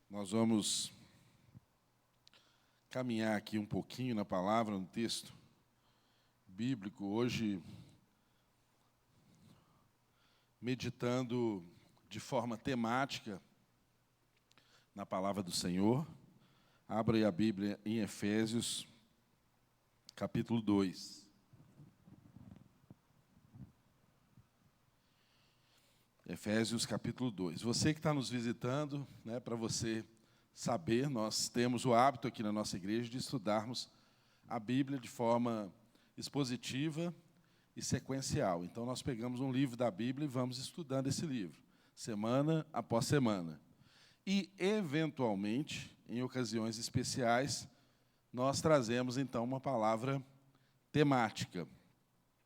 Nós vamos caminhar aqui um pouquinho na palavra, no texto bíblico, hoje meditando de forma temática na palavra do Senhor. Abra aí a Bíblia em Efésios, capítulo 2. Efésios, capítulo 2. Você que está nos visitando, para você saber, nós temos o hábito aqui na nossa igreja de estudarmos a Bíblia de forma expositiva e sequencial. Então, nós pegamos um livro da Bíblia e vamos estudando esse livro, semana após semana. E, eventualmente, em ocasiões especiais, nós trazemos, então, uma palavra temática.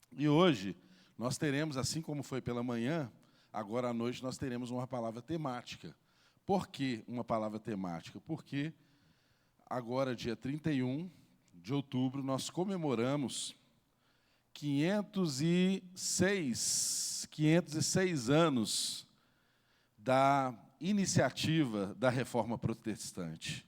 E hoje, nós teremos, assim como foi pela manhã, agora à noite nós teremos uma palavra temática. Por que uma palavra temática? Porque agora, dia 31 de outubro, nós comemoramos 506 anos da iniciativa da Reforma Protestante.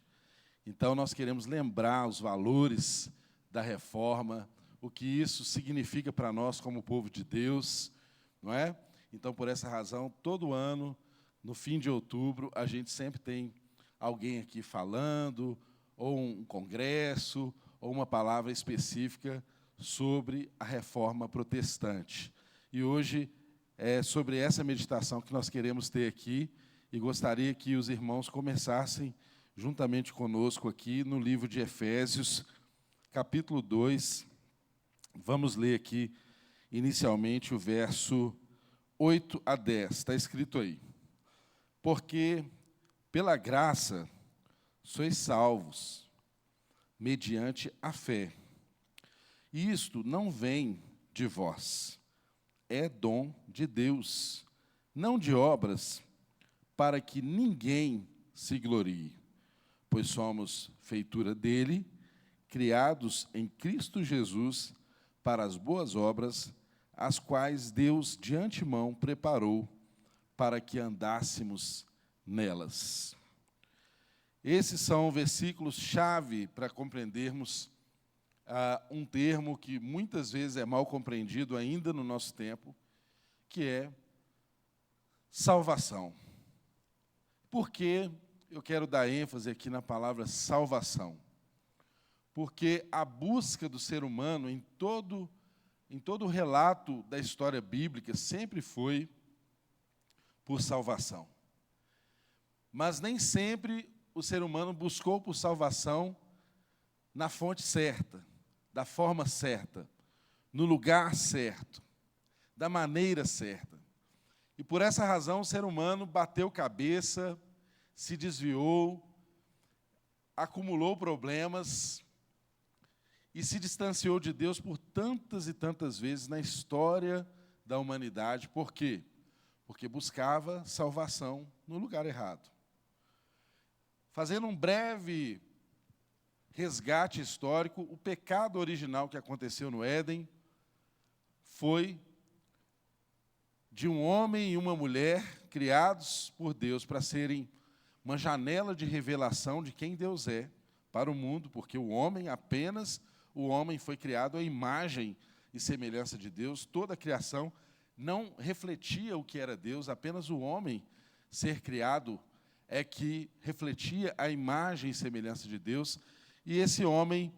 Então, nós queremos lembrar os valores da Reforma, o que isso significa para nós como povo de Deus, não é? Então, por essa razão, todo ano, no fim de outubro, a gente sempre tem alguém aqui falando, ou um congresso, ou uma palavra específica sobre a Reforma Protestante. E hoje é sobre essa meditação que nós queremos ter aqui, e gostaria que os irmãos começassem juntamente conosco aqui no livro de Efésios, capítulo 2. Vamos ler aqui, inicialmente, o verso 8 a 10, está escrito aí. Porque, pela graça, sois salvos, mediante a fé. E isto não vem de vós, é dom de Deus, não de obras, para que ninguém se glorie. Pois somos feitura dele, criados em Cristo Jesus, para as boas obras, as quais Deus de antemão preparou para que andássemos nelas. Esses são versículos-chave para compreendermos um termo que muitas vezes é mal compreendido ainda no nosso tempo, que é salvação. Por que eu quero dar ênfase aqui na palavra salvação? Porque a busca do ser humano em todo o relato da história bíblica sempre foi por salvação. Mas nem sempre o ser humano buscou por salvação na fonte certa, da forma certa, no lugar certo, da maneira certa. E por essa razão o ser humano bateu cabeça, se desviou, acumulou problemas e se distanciou de Deus por tantas e tantas vezes na história da humanidade. Por quê? Porque buscava salvação no lugar errado. Fazendo um breve resgate histórico, o pecado original que aconteceu no Éden foi de um homem e uma mulher criados por Deus para serem uma janela de revelação de quem Deus é para o mundo, porque o homem foi criado à imagem e semelhança de Deus. Toda a criação não refletia o que era Deus, apenas o homem ser criado é que refletia a imagem e semelhança de Deus. E esse homem,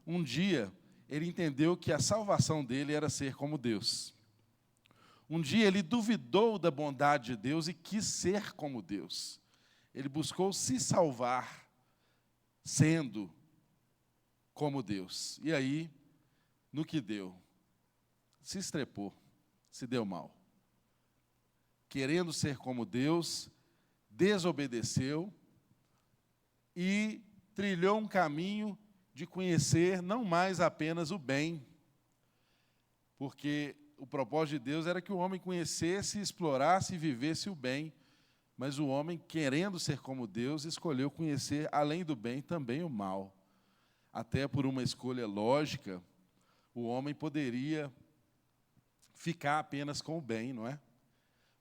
um dia, ele entendeu que a salvação dele era ser como Deus. Um dia ele duvidou da bondade de Deus e quis ser como Deus. Ele buscou se salvar sendo como Deus. E aí, no que deu? Se estrepou, se deu mal. Querendo ser como Deus, desobedeceu e trilhou um caminho de conhecer não mais apenas o bem, porque o propósito de Deus era que o homem conhecesse, explorasse e vivesse o bem, mas o homem, querendo ser como Deus, escolheu conhecer, além do bem, também o mal. Até por uma escolha lógica, o homem poderia ficar apenas com o bem, não é?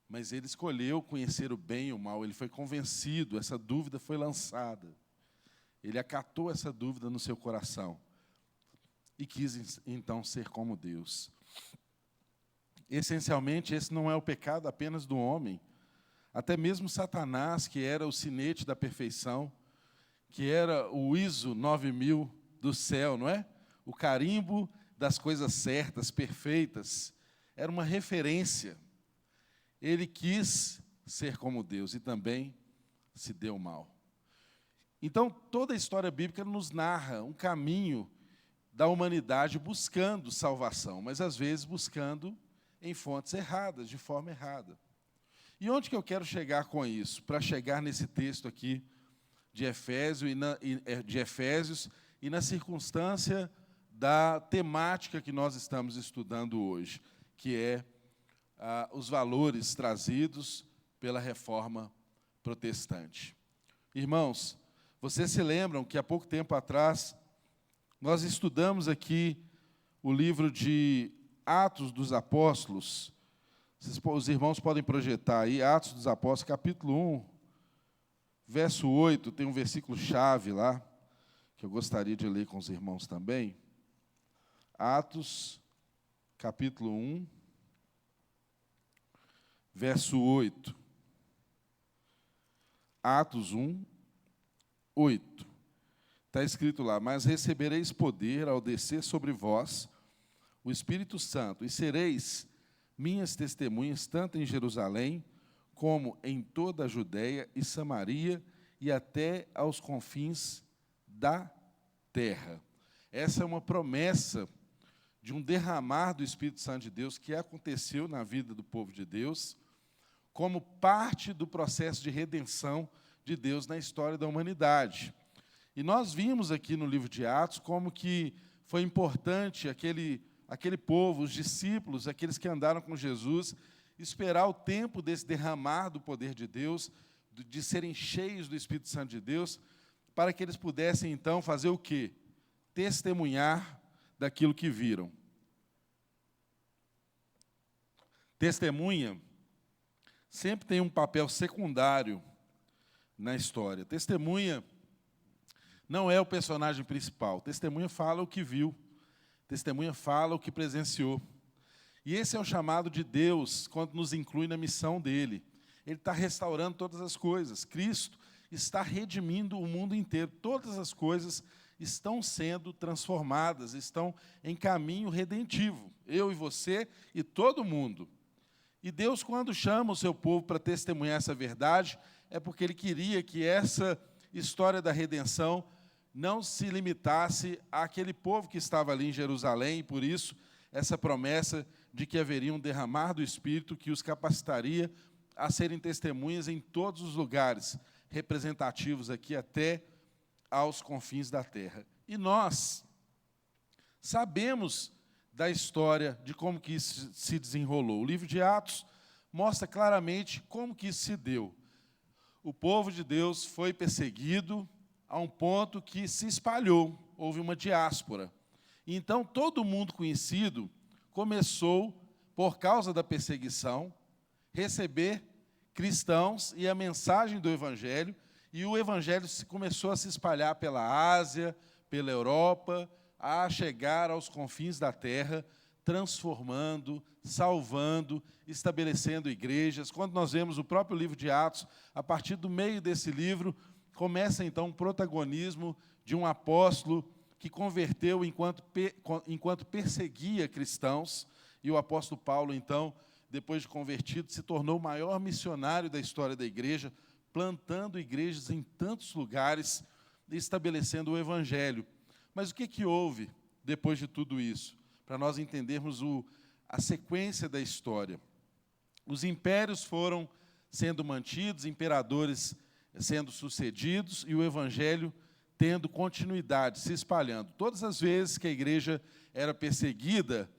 mas ele escolheu conhecer o bem e o mal, ele foi convencido, essa dúvida foi lançada. Ele acatou essa dúvida no seu coração e quis, então, ser como Deus. Essencialmente, esse não é o pecado apenas do homem. Até mesmo Satanás, que era o sinete da perfeição, que era o ISO 9000 do céu, não é? O carimbo das coisas certas, perfeitas, era uma referência. Ele quis ser como Deus e também se deu mal. Então, toda a história bíblica nos narra um caminho da humanidade buscando salvação, mas às vezes buscando em fontes erradas, de forma errada. E onde que eu quero chegar com isso? Para chegar nesse texto aqui de Efésios e na circunstância da temática que nós estamos estudando hoje, que é os valores trazidos pela Reforma Protestante. Irmãos, vocês se lembram que há pouco tempo atrás nós estudamos aqui o livro de Atos dos Apóstolos. Os irmãos podem projetar aí, Atos dos Apóstolos, capítulo 1, verso 8, tem um versículo-chave lá, que eu gostaria de ler com os irmãos também. Atos, capítulo 1, verso 8. Atos 1, 8. Está escrito lá: mas recebereis poder ao descer sobre vós o Espírito Santo, e sereis minhas testemunhas, tanto em Jerusalém, como em toda a Judéia e Samaria, e até aos confins da terra. Essa é uma promessa de um derramar do Espírito Santo de Deus que aconteceu na vida do povo de Deus, como parte do processo de redenção de Deus na história da humanidade. E nós vimos aqui no livro de Atos como que foi importante aquele povo, os discípulos, aqueles que andaram com Jesus, esperar o tempo desse derramar do poder de Deus, de serem cheios do Espírito Santo de Deus, para que eles pudessem, então, fazer o quê? Testemunhar daquilo que viram. Testemunha sempre tem um papel secundário na história. Testemunha não é o personagem principal. Testemunha fala o que viu. Testemunha fala o que presenciou. E esse é o chamado de Deus quando nos inclui na missão dele. Ele está restaurando todas as coisas. Cristo está redimindo o mundo inteiro. Todas as coisas estão sendo transformadas, estão em caminho redentivo. Eu e você e todo mundo. E Deus, quando chama o seu povo para testemunhar essa verdade, é porque Ele queria que essa história da redenção não se limitasse àquele povo que estava ali em Jerusalém, e por isso essa promessa de que haveria um derramar do Espírito que os capacitaria a serem testemunhas em todos os lugares representativos aqui até aos confins da terra. E nós sabemos da história de como que isso se desenrolou. O livro de Atos mostra claramente como que isso se deu. O povo de Deus foi perseguido a um ponto que se espalhou, houve uma diáspora. Então, todo mundo conhecido começou, por causa da perseguição, receber cristãos e a mensagem do Evangelho, e o Evangelho começou a se espalhar pela Ásia, pela Europa, a chegar aos confins da terra, transformando, salvando, estabelecendo igrejas. Quando nós vemos o próprio livro de Atos, a partir do meio desse livro, começa então o protagonismo de um apóstolo que converteu enquanto perseguia cristãos, e o apóstolo Paulo, então, depois de convertido, se tornou o maior missionário da história da igreja, plantando igrejas em tantos lugares, estabelecendo o Evangelho. Mas o que houve depois de tudo isso? Para nós entendermos a sequência da história. Os impérios foram sendo mantidos, imperadores sendo sucedidos, e o Evangelho tendo continuidade, se espalhando. Todas as vezes que a igreja era perseguida,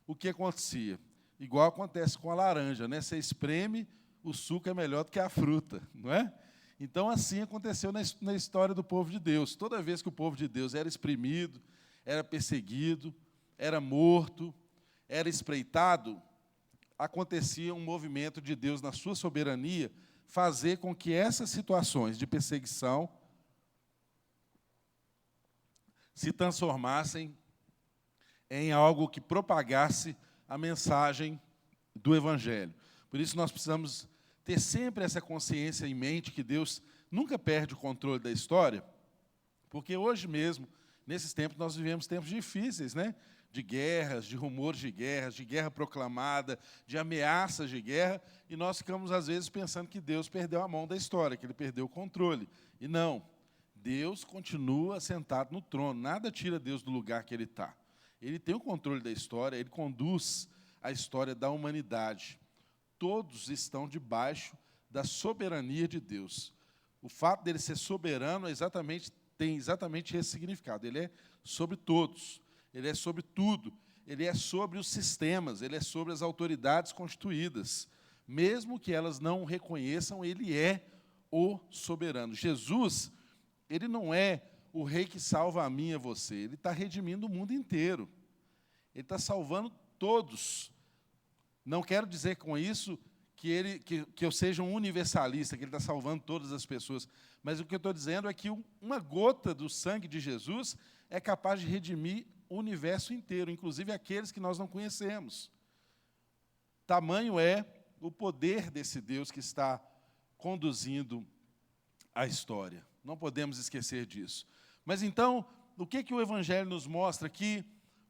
o que acontecia? Igual acontece com a laranja, né? Você espreme, o suco é melhor do que a fruta, não é? Então, assim aconteceu na história do povo de Deus. Toda vez que o povo de Deus era exprimido, era perseguido, era morto, era espreitado, acontecia um movimento de Deus na sua soberania, fazer com que essas situações de perseguição se transformassem em algo que propagasse a mensagem do Evangelho. Por isso, nós precisamos ter sempre essa consciência em mente que Deus nunca perde o controle da história, porque hoje mesmo, nesses tempos, nós vivemos tempos difíceis, né? De guerras, de rumores de guerras, de guerra proclamada, de ameaças de guerra, e nós ficamos, às vezes, pensando que Deus perdeu a mão da história, que Ele perdeu o controle. E não, Deus continua sentado no trono, nada tira Deus do lugar que Ele está. Ele tem o controle da história, Ele conduz a história da humanidade. Todos estão debaixo da soberania de Deus. O fato dele ser soberano tem exatamente esse significado. Ele é sobre todos, ele é sobre tudo, ele é sobre os sistemas, ele é sobre as autoridades constituídas. Mesmo que elas não o reconheçam, ele é o soberano. Jesus, ele não é o rei que salva a mim e a você, ele está redimindo o mundo inteiro. Ele está salvando todos. Não quero dizer com isso que eu seja um universalista, que ele está salvando todas as pessoas. Mas o que eu estou dizendo é que uma gota do sangue de Jesus é capaz de redimir o universo inteiro, inclusive aqueles que nós não conhecemos. Tamanho é o poder desse Deus que está conduzindo a história. Não podemos esquecer disso. Mas então, o que o Evangelho nos mostra aqui?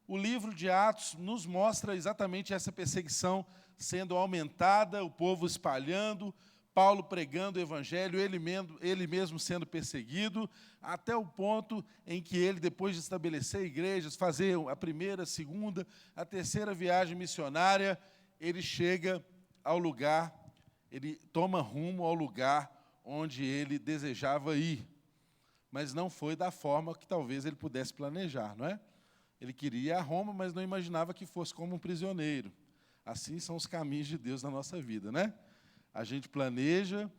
O livro de Atos nos mostra exatamente essa perseguição sendo aumentada, o povo espalhando, Paulo pregando o Evangelho, ele mesmo sendo perseguido, até o ponto em que ele, depois de estabelecer igrejas, fazer a primeira, a segunda, a terceira viagem missionária, ele chega ao lugar, ele toma rumo ao lugar onde ele desejava ir. Mas não foi da forma que talvez ele pudesse planejar, não é? Ele queria ir a Roma, mas não imaginava que fosse como um prisioneiro. Assim são os caminhos de Deus na nossa vida, né? A gente planeja,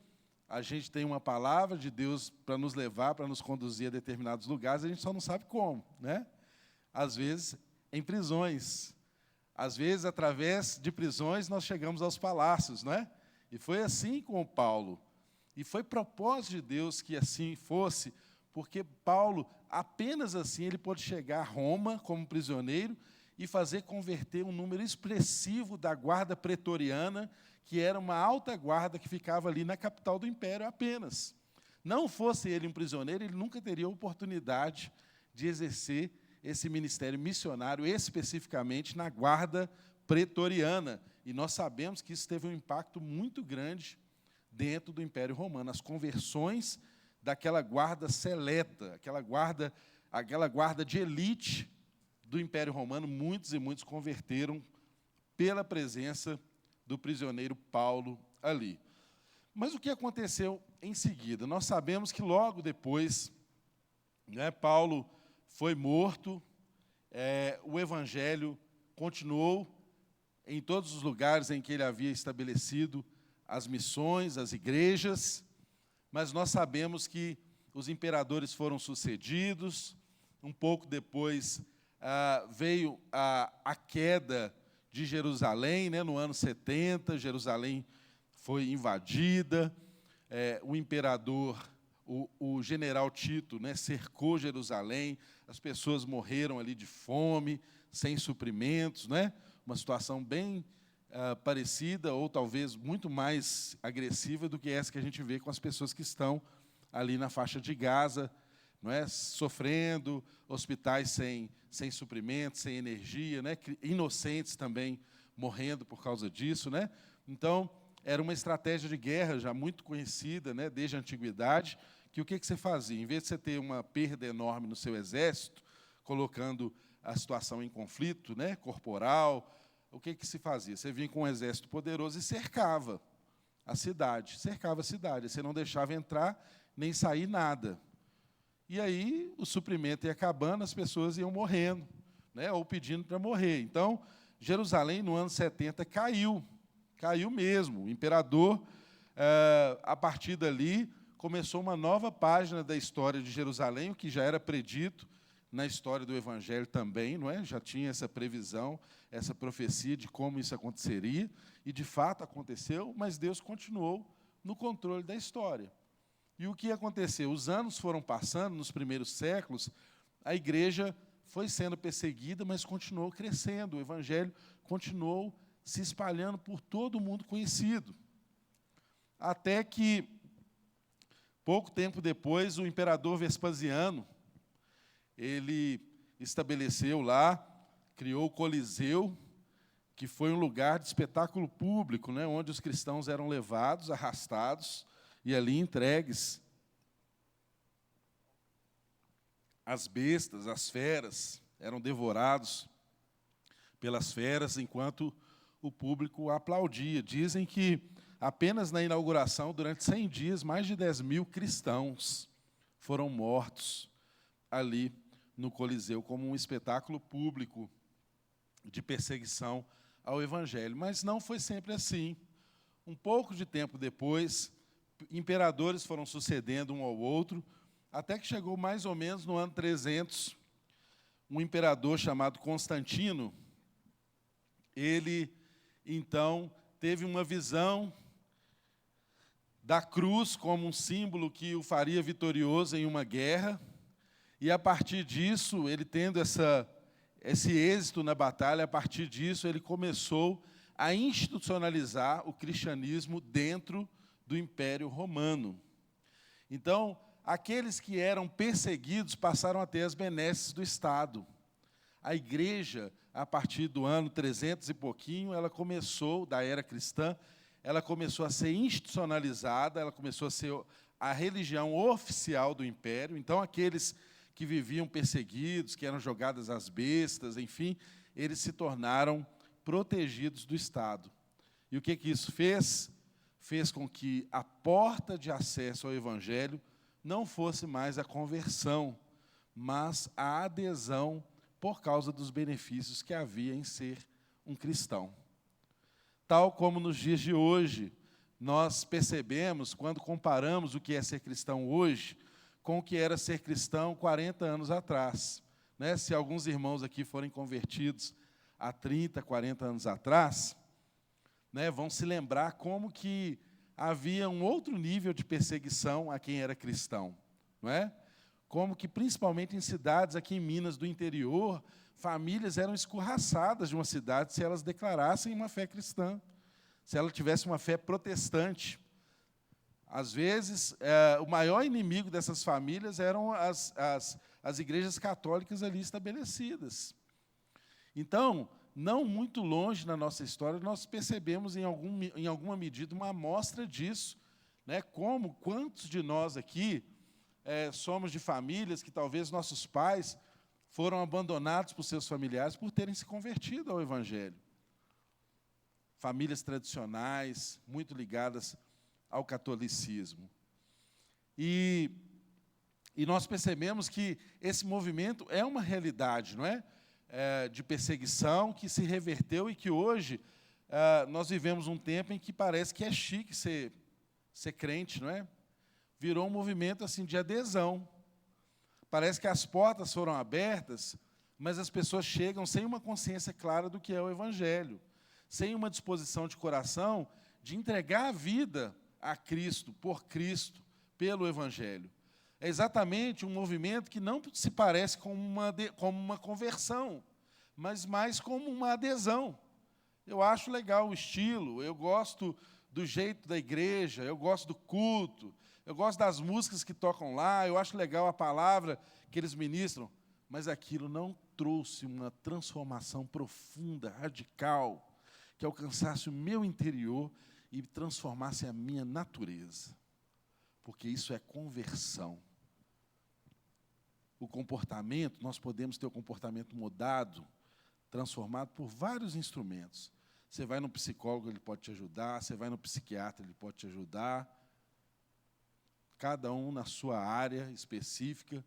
a gente tem uma palavra de Deus para nos levar, para nos conduzir a determinados lugares, a gente só não sabe como, né? Às vezes, em prisões. Às vezes, através de prisões, nós chegamos aos palácios, não é? E foi assim com o Paulo. E foi propósito de Deus que assim fosse, porque Paulo, apenas assim, ele pôde chegar a Roma como prisioneiro e fazer converter um número expressivo da guarda pretoriana, que era uma alta guarda que ficava ali na capital do império apenas. Não fosse ele um prisioneiro, ele nunca teria oportunidade de exercer esse ministério missionário, especificamente na guarda pretoriana. E nós sabemos que isso teve um impacto muito grande dentro do Império Romano. As conversões daquela guarda seleta, aquela guarda de elite do Império Romano, muitos e muitos converteram pela presença do prisioneiro Paulo ali. Mas o que aconteceu em seguida? Nós sabemos que logo depois, né, Paulo foi morto, o Evangelho continuou em todos os lugares em que ele havia estabelecido as missões, as igrejas, mas nós sabemos que os imperadores foram sucedidos, um pouco depois veio a queda de Jerusalém, né, no ano 70, Jerusalém foi invadida, o imperador, o general Tito, né, cercou Jerusalém, as pessoas morreram ali de fome, sem suprimentos, né, uma situação bem parecida, ou talvez muito mais agressiva do que essa que a gente vê com as pessoas que estão ali na faixa de Gaza, não é? Sofrendo, hospitais sem suprimentos, sem energia, né? Inocentes também morrendo por causa disso, né? Então, era uma estratégia de guerra já muito conhecida, né, desde a antiguidade, que o que você fazia? Em vez de você ter uma perda enorme no seu exército, colocando a situação em conflito, né, corporal, o que se fazia? Você vinha com um exército poderoso e cercava a cidade, você não deixava entrar nem sair nada. E aí o suprimento ia acabando, as pessoas iam morrendo, né, ou pedindo para morrer. Então, Jerusalém, no ano 70, caiu mesmo. O imperador, a partir dali, começou uma nova página da história de Jerusalém, o que já era predito na história do Evangelho também, não é? Já tinha essa previsão, essa profecia de como isso aconteceria, e de fato aconteceu, mas Deus continuou no controle da história. E o que aconteceu? Os anos foram passando, nos primeiros séculos, a igreja foi sendo perseguida, mas continuou crescendo, o Evangelho continuou se espalhando por todo o mundo conhecido. Até que, pouco tempo depois, o imperador Vespasiano, ele estabeleceu lá, criou o Coliseu, que foi um lugar de espetáculo público, né, onde os cristãos eram levados, arrastados, e ali entregues às bestas, às feras, eram devorados pelas feras, enquanto o público aplaudia. Dizem que apenas na inauguração, durante 100 dias, mais de 10.000 cristãos foram mortos ali no Coliseu, como um espetáculo público de perseguição ao Evangelho. Mas não foi sempre assim. Um pouco de tempo depois, imperadores foram sucedendo um ao outro, até que chegou mais ou menos no ano 300, um imperador chamado Constantino. Ele, então, teve uma visão da cruz como um símbolo que o faria vitorioso em uma guerra, e a partir disso, ele tendo esse êxito na batalha, a partir disso ele começou a institucionalizar o cristianismo dentro do Império Romano. Então, aqueles que eram perseguidos passaram a ter as benesses do Estado. A igreja, a partir do ano 300 e pouquinho, ela começou, da era cristã, ela começou a ser institucionalizada, ela começou a ser a religião oficial do império. Então, aqueles que viviam perseguidos, que eram jogados às bestas, enfim, eles se tornaram protegidos do Estado. E o que isso fez? Fez com que a porta de acesso ao Evangelho não fosse mais a conversão, mas a adesão por causa dos benefícios que havia em ser um cristão. Tal como nos dias de hoje, nós percebemos, quando comparamos o que é ser cristão hoje, com o que era ser cristão 40 anos atrás. Né? Se alguns irmãos aqui forem convertidos há 30, 40 anos atrás, né, vão se lembrar como que havia um outro nível de perseguição a quem era cristão. Não é? Como que, principalmente em cidades aqui em Minas do interior, famílias eram escorraçadas de uma cidade se elas declarassem uma fé cristã, se ela tivesse uma fé protestante. Às vezes, o maior inimigo dessas famílias eram as igrejas católicas ali estabelecidas. Então, não muito longe na nossa história, nós percebemos em alguma medida uma amostra disso, né? Quantos de nós aqui somos de famílias que talvez nossos pais foram abandonados por seus familiares por terem se convertido ao Evangelho. Famílias tradicionais, muito ligadas ao catolicismo. E nós percebemos que esse movimento é uma realidade, não é? De perseguição que se reverteu e que hoje nós vivemos um tempo em que parece que é chique ser crente, não é? Virou um movimento assim de adesão. Parece que as portas foram abertas, mas as pessoas chegam sem uma consciência clara do que é o Evangelho, sem uma disposição de coração de entregar a vida a Cristo, por Cristo, pelo Evangelho. É exatamente um movimento que não se parece como uma conversão, mas mais como uma adesão. Eu acho legal o estilo, eu gosto do jeito da igreja, eu gosto do culto, eu gosto das músicas que tocam lá, eu acho legal a palavra que eles ministram, mas aquilo não trouxe uma transformação profunda, radical, que alcançasse o meu interior e transformasse a minha natureza. Porque isso é conversão. O comportamento, nós podemos ter o comportamento mudado, transformado por vários instrumentos. Você vai no psicólogo, ele pode te ajudar, você vai no psiquiatra, ele pode te ajudar, cada um na sua área específica,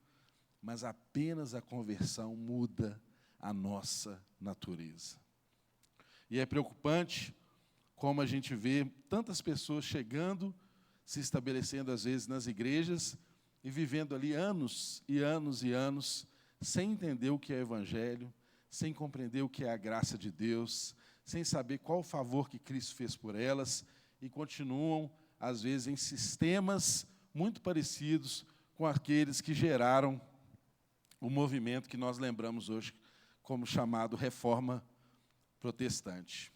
mas apenas a conversão muda a nossa natureza. E é preocupante como a gente vê tantas pessoas chegando, se estabelecendo às vezes nas igrejas e vivendo ali anos e anos e anos sem entender o que é evangelho, sem compreender o que é a graça de Deus, sem saber qual o favor que Cristo fez por elas, e continuam, às vezes, em sistemas muito parecidos com aqueles que geraram o movimento que nós lembramos hoje como chamado Reforma Protestante.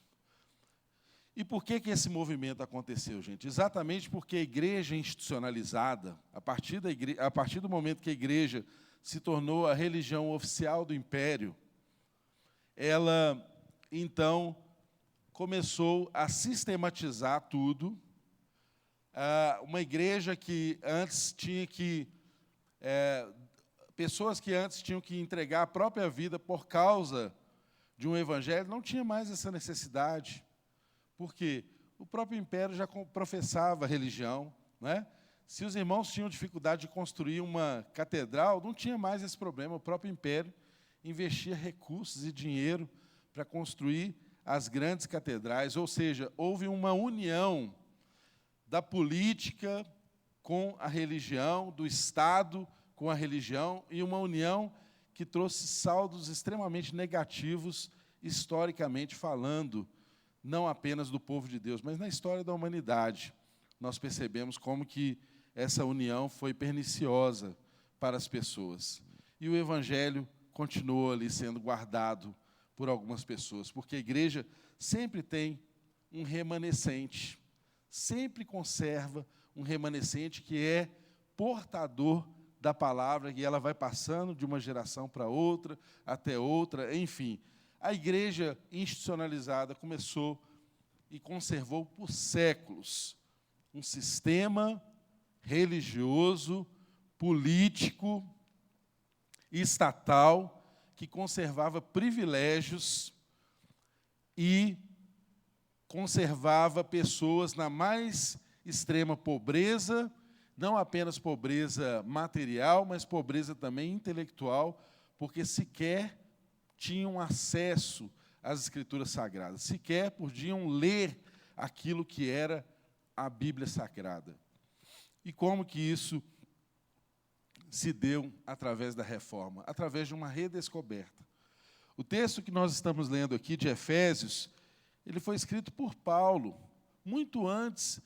E por que esse movimento aconteceu, gente? Exatamente porque a igreja institucionalizada, a partir do momento que a igreja se tornou a religião oficial do império, ela, então, começou a sistematizar tudo. Uma igreja que antes tinha que... pessoas que antes tinham que entregar a própria vida por causa de um evangelho, não tinha mais essa necessidade. Porque o próprio império já professava religião, né? Se os irmãos tinham dificuldade de construir uma catedral, não tinha mais esse problema. O próprio império investia recursos e dinheiro para construir as grandes catedrais. Ou seja, houve uma união da política com a religião, do Estado com a religião, e uma união que trouxe saldos extremamente negativos, historicamente falando, não apenas do povo de Deus, mas na história da humanidade. Nós percebemos como que essa união foi perniciosa para as pessoas. E o evangelho continuou ali sendo guardado por algumas pessoas, porque a igreja sempre tem um remanescente, sempre conserva um remanescente que é portador da palavra, e ela vai passando de uma geração para outra, até outra, enfim. A igreja institucionalizada começou e conservou por séculos um sistema religioso, político e estatal que conservava privilégios e conservava pessoas na mais extrema pobreza, não apenas pobreza material, mas pobreza também intelectual, porque sequer tinham acesso às Escrituras Sagradas, sequer podiam ler aquilo que era a Bíblia Sagrada. E como que isso se deu através da reforma? Através de uma redescoberta. O texto que nós estamos lendo aqui, de Efésios, ele foi escrito por Paulo, muito antes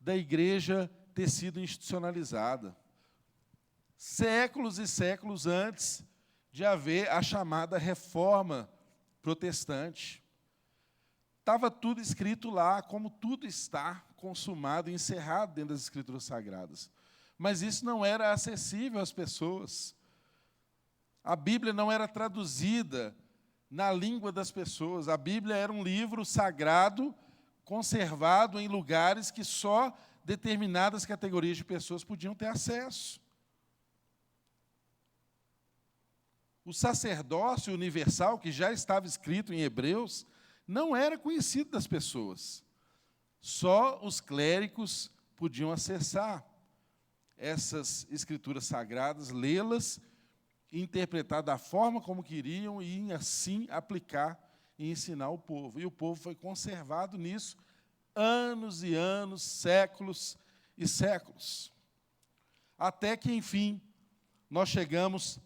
da igreja ter sido institucionalizada. Séculos e séculos antes de haver a chamada Reforma Protestante. Estava tudo escrito lá, como tudo está consumado e encerrado dentro das Escrituras Sagradas. Mas isso não era acessível às pessoas. A Bíblia não era traduzida na língua das pessoas. A Bíblia era um livro sagrado, conservado em lugares que só determinadas categorias de pessoas podiam ter acesso. O sacerdócio universal, que já estava escrito em Hebreus, não era conhecido das pessoas. Só os clérigos podiam acessar essas escrituras sagradas, lê-las, interpretar da forma como queriam e, assim, aplicar e ensinar o povo. E o povo foi conservado nisso anos e anos, séculos e séculos. Até que, enfim, nós chegamos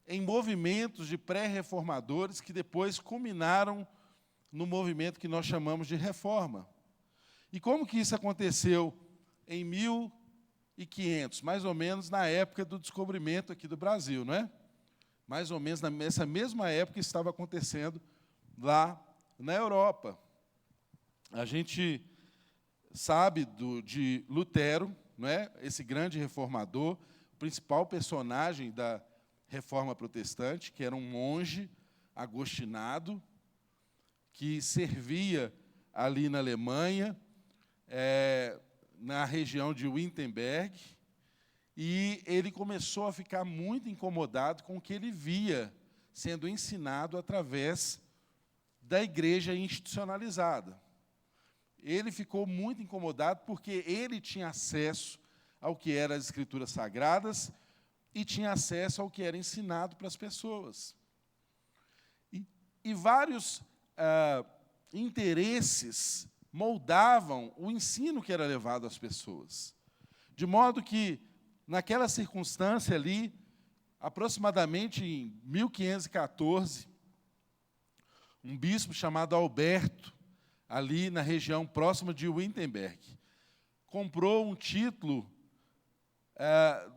em movimentos de pré-reformadores que depois culminaram no movimento que nós chamamos de reforma. E como que isso aconteceu em 1500, mais ou menos na época do descobrimento aqui do Brasil, não é? Mais ou menos nessa mesma época estava acontecendo lá na Europa. A gente sabe de Lutero, não é? Esse grande reformador, o principal personagem da Reforma Protestante, que era um monge agostinado, que servia ali na Alemanha, na região de Wittenberg, e ele começou a ficar muito incomodado com o que ele via sendo ensinado através da igreja institucionalizada. Ele ficou muito incomodado porque ele tinha acesso ao que eram as Escrituras Sagradas e tinha acesso ao que era ensinado para as pessoas. E vários interesses moldavam o ensino que era levado às pessoas. De modo que, naquela circunstância ali, aproximadamente em 1514, um bispo chamado Alberto, ali na região próxima de Wittenberg, comprou um título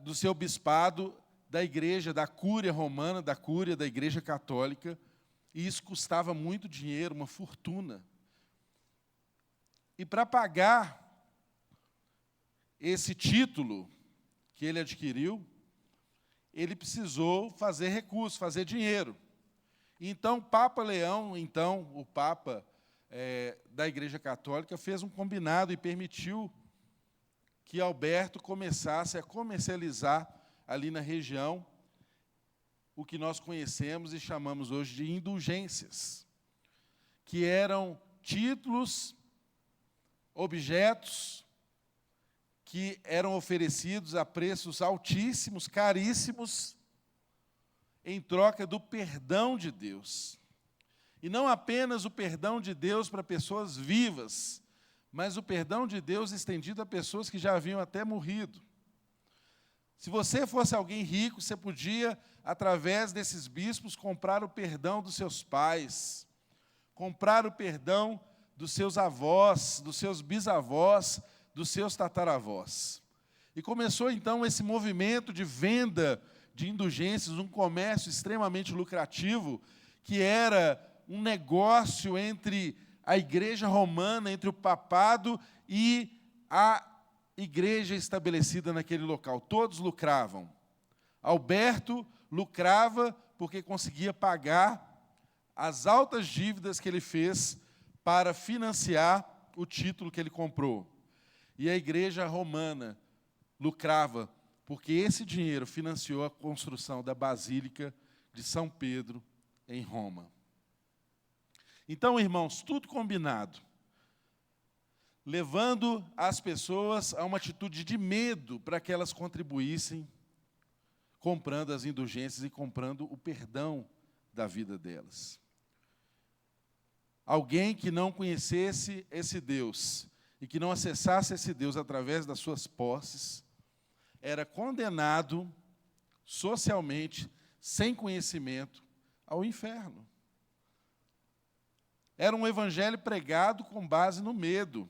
do seu bispado da igreja, da Cúria Romana, da Cúria da Igreja Católica, e isso custava muito dinheiro, uma fortuna. E para pagar esse título que ele adquiriu, ele precisou fazer recurso, fazer dinheiro. Então, o Papa Leão, o Papa da Igreja Católica, fez um combinado e permitiu que Alberto começasse a comercializar ali na região o que nós conhecemos e chamamos hoje de indulgências, que eram títulos, objetos que eram oferecidos a preços altíssimos, caríssimos, em troca do perdão de Deus. E não apenas o perdão de Deus para pessoas vivas, mas o perdão de Deus estendido a pessoas que já haviam até morrido. Se você fosse alguém rico, você podia, através desses bispos, comprar o perdão dos seus pais, comprar o perdão dos seus avós, dos seus bisavós, dos seus tataravós. E começou, então, esse movimento de venda de indulgências, um comércio extremamente lucrativo, que era um negócio entre a Igreja Romana, entre o papado e a igreja estabelecida naquele local. Todos lucravam. Alberto lucrava porque conseguia pagar as altas dívidas que ele fez para financiar o título que ele comprou. E a Igreja Romana lucrava porque esse dinheiro financiou a construção da Basílica de São Pedro, em Roma. Então, irmãos, tudo combinado, levando as pessoas a uma atitude de medo para que elas contribuíssem, comprando as indulgências e comprando o perdão da vida delas. Alguém que não conhecesse esse Deus e que não acessasse esse Deus através das suas posses, era condenado socialmente, sem conhecimento, ao inferno. Era um evangelho pregado com base no medo.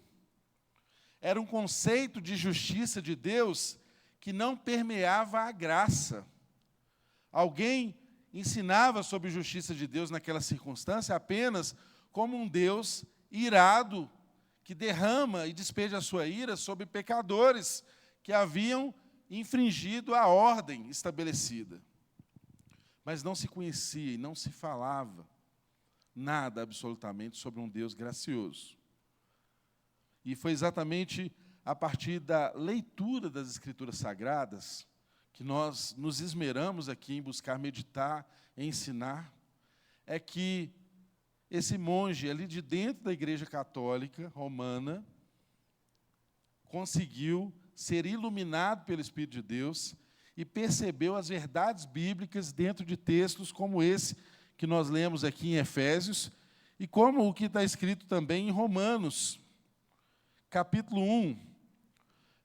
Era um conceito de justiça de Deus que não permeava a graça. Alguém ensinava sobre justiça de Deus naquela circunstância apenas como um Deus irado, que derrama e despeja a sua ira sobre pecadores que haviam infringido a ordem estabelecida. Mas não se conhecia e não se falava nada absolutamente sobre um Deus gracioso. E foi exatamente a partir da leitura das Escrituras Sagradas que nós nos esmeramos aqui em buscar meditar, em ensinar, é que esse monge ali de dentro da Igreja Católica Romana conseguiu ser iluminado pelo Espírito de Deus e percebeu as verdades bíblicas dentro de textos como esse que nós lemos aqui em Efésios e como o que está escrito também em Romanos, capítulo 1,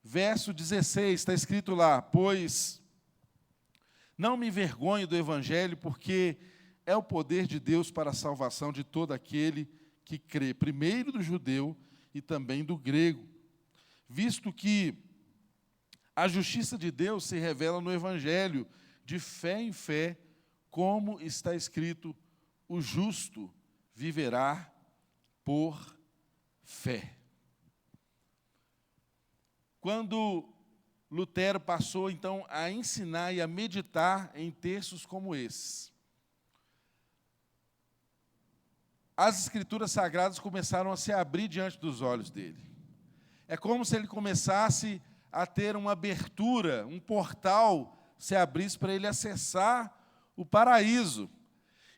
verso 16, está escrito lá: pois não me envergonho do Evangelho, porque é o poder de Deus para a salvação de todo aquele que crê, primeiro do judeu e também do grego, visto que a justiça de Deus se revela no Evangelho, de fé em fé, como está escrito: o justo viverá por fé. Quando Lutero passou, então, a ensinar e a meditar em textos como esses, as Escrituras Sagradas começaram a se abrir diante dos olhos dele. É como se ele começasse a ter uma abertura, um portal se abrisse para ele acessar o paraíso.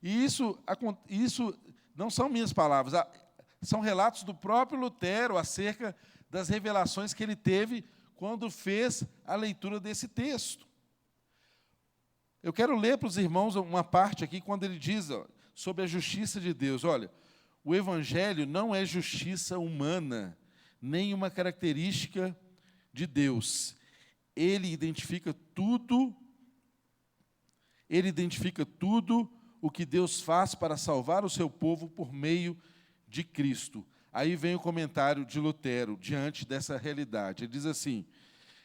E isso não são minhas palavras, são relatos do próprio Lutero acerca das revelações que ele teve quando fez a leitura desse texto. Eu quero ler para os irmãos uma parte aqui, quando ele diz sobre a justiça de Deus. Olha, o Evangelho não é justiça humana, nem uma característica de Deus. Ele identifica tudo Ele identifica tudo o que Deus faz para salvar o seu povo por meio de Cristo. Aí vem o comentário de Lutero, diante dessa realidade. Ele diz assim: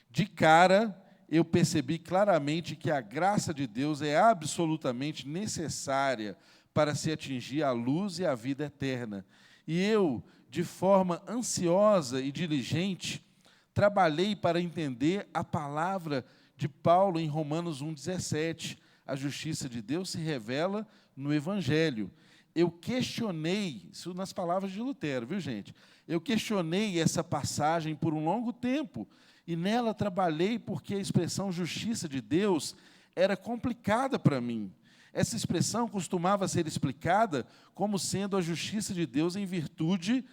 de cara, eu percebi claramente que a graça de Deus é absolutamente necessária para se atingir a luz e a vida eterna. E eu, de forma ansiosa e diligente, trabalhei para entender a palavra de Paulo em Romanos 1,17. A justiça de Deus se revela no Evangelho. Eu questionei, isso nas palavras de Lutero, viu, gente? Eu questionei essa passagem por um longo tempo, e nela trabalhei porque a expressão justiça de Deus era complicada para mim. Essa expressão costumava ser explicada como sendo a justiça de Deus em virtude,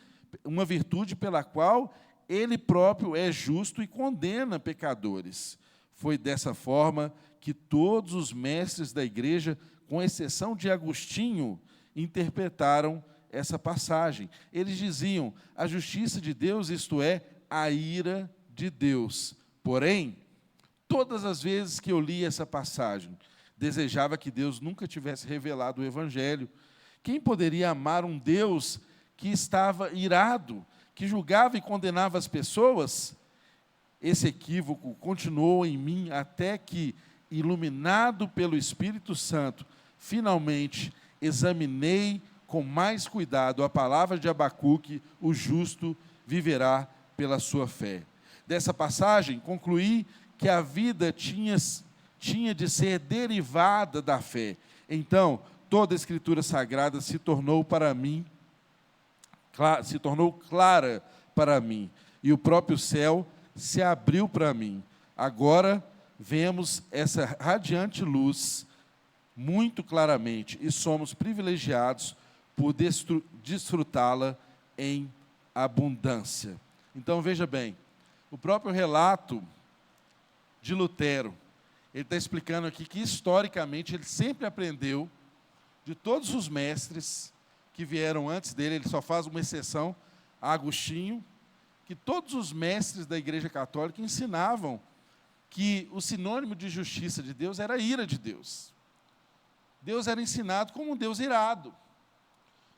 uma virtude pela qual Ele próprio é justo e condena pecadores. Foi dessa forma que todos os mestres da igreja, com exceção de Agostinho, interpretaram essa passagem. Eles diziam: a justiça de Deus, isto é, a ira de Deus. Porém, todas as vezes que eu li essa passagem, desejava que Deus nunca tivesse revelado o Evangelho. Quem poderia amar um Deus que estava irado, que julgava e condenava as pessoas? Esse equívoco continuou em mim até que, iluminado pelo Espírito Santo, finalmente examinei com mais cuidado a palavra de Abacuque: o justo viverá pela sua fé. Dessa passagem, concluí que a vida tinha de ser derivada da fé. Então, toda a Escritura Sagrada se tornou clara para mim, e o próprio céu se abriu para mim. Agora vemos essa radiante luz muito claramente e somos privilegiados por desfrutá-la em abundância. Então, veja bem, o próprio relato de Lutero, ele está explicando aqui que, historicamente, ele sempre aprendeu de todos os mestres que vieram antes dele. Ele só faz uma exceção a Agostinho, que todos os mestres da Igreja Católica ensinavam que o sinônimo de justiça de Deus era a ira de Deus. Deus era ensinado como um Deus irado.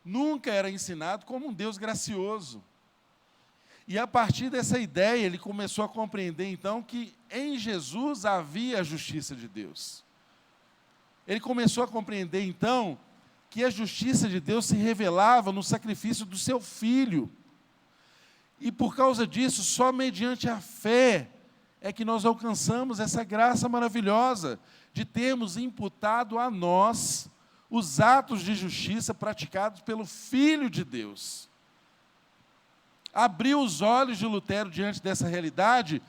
Nunca era ensinado como um Deus gracioso. E a partir dessa ideia, ele começou a compreender, então, que em Jesus havia a justiça de Deus. Ele começou a compreender, então, que a justiça de Deus se revelava no sacrifício do seu Filho. E por causa disso, só mediante a fé é que nós alcançamos essa graça maravilhosa de termos imputado a nós os atos de justiça praticados pelo Filho de Deus. Abriu os olhos de Lutero diante dessa realidade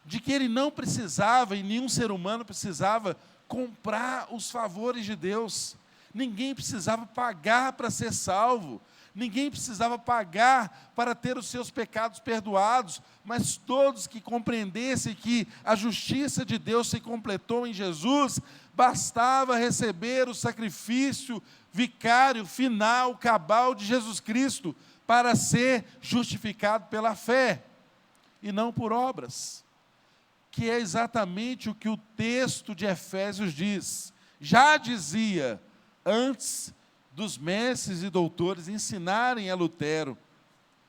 de que ele não precisava, e nenhum ser humano precisava, comprar os favores de Deus. Ninguém precisava pagar para ser salvo. Ninguém precisava pagar para ter os seus pecados perdoados, mas todos que compreendessem que a justiça de Deus se completou em Jesus, bastava receber o sacrifício vicário, final, cabal de Jesus Cristo, para ser justificado pela fé, e não por obras, que é exatamente o que o texto de Efésios diz. Já dizia antes dos mestres e doutores ensinarem a Lutero,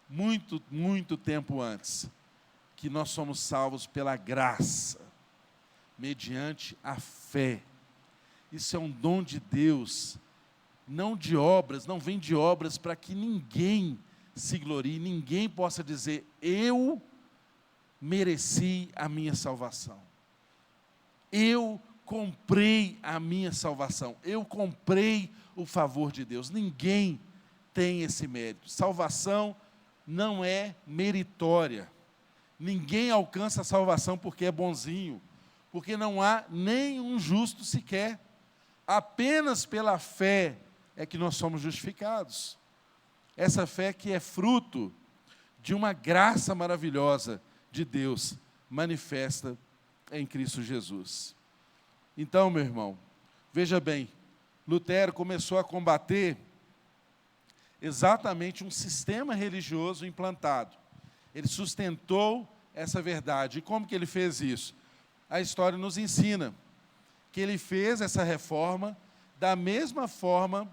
muito tempo antes, que nós somos salvos pela graça, mediante a fé. Isso é um dom de Deus, não de obras, não vem de obras para que ninguém se glorie, ninguém possa dizer: eu mereci a minha salvação, eu comprei a minha salvação, eu comprei o favor de Deus. Ninguém tem esse mérito. Salvação não é meritória. Ninguém alcança a salvação porque é bonzinho, porque não há nenhum justo sequer. Apenas pela fé é que nós somos justificados. Essa fé que é fruto de uma graça maravilhosa de Deus, manifesta em Cristo Jesus. Então, meu irmão, veja bem, Lutero começou a combater exatamente um sistema religioso implantado. Ele sustentou essa verdade. E como que ele fez isso? A história nos ensina que ele fez essa reforma da mesma forma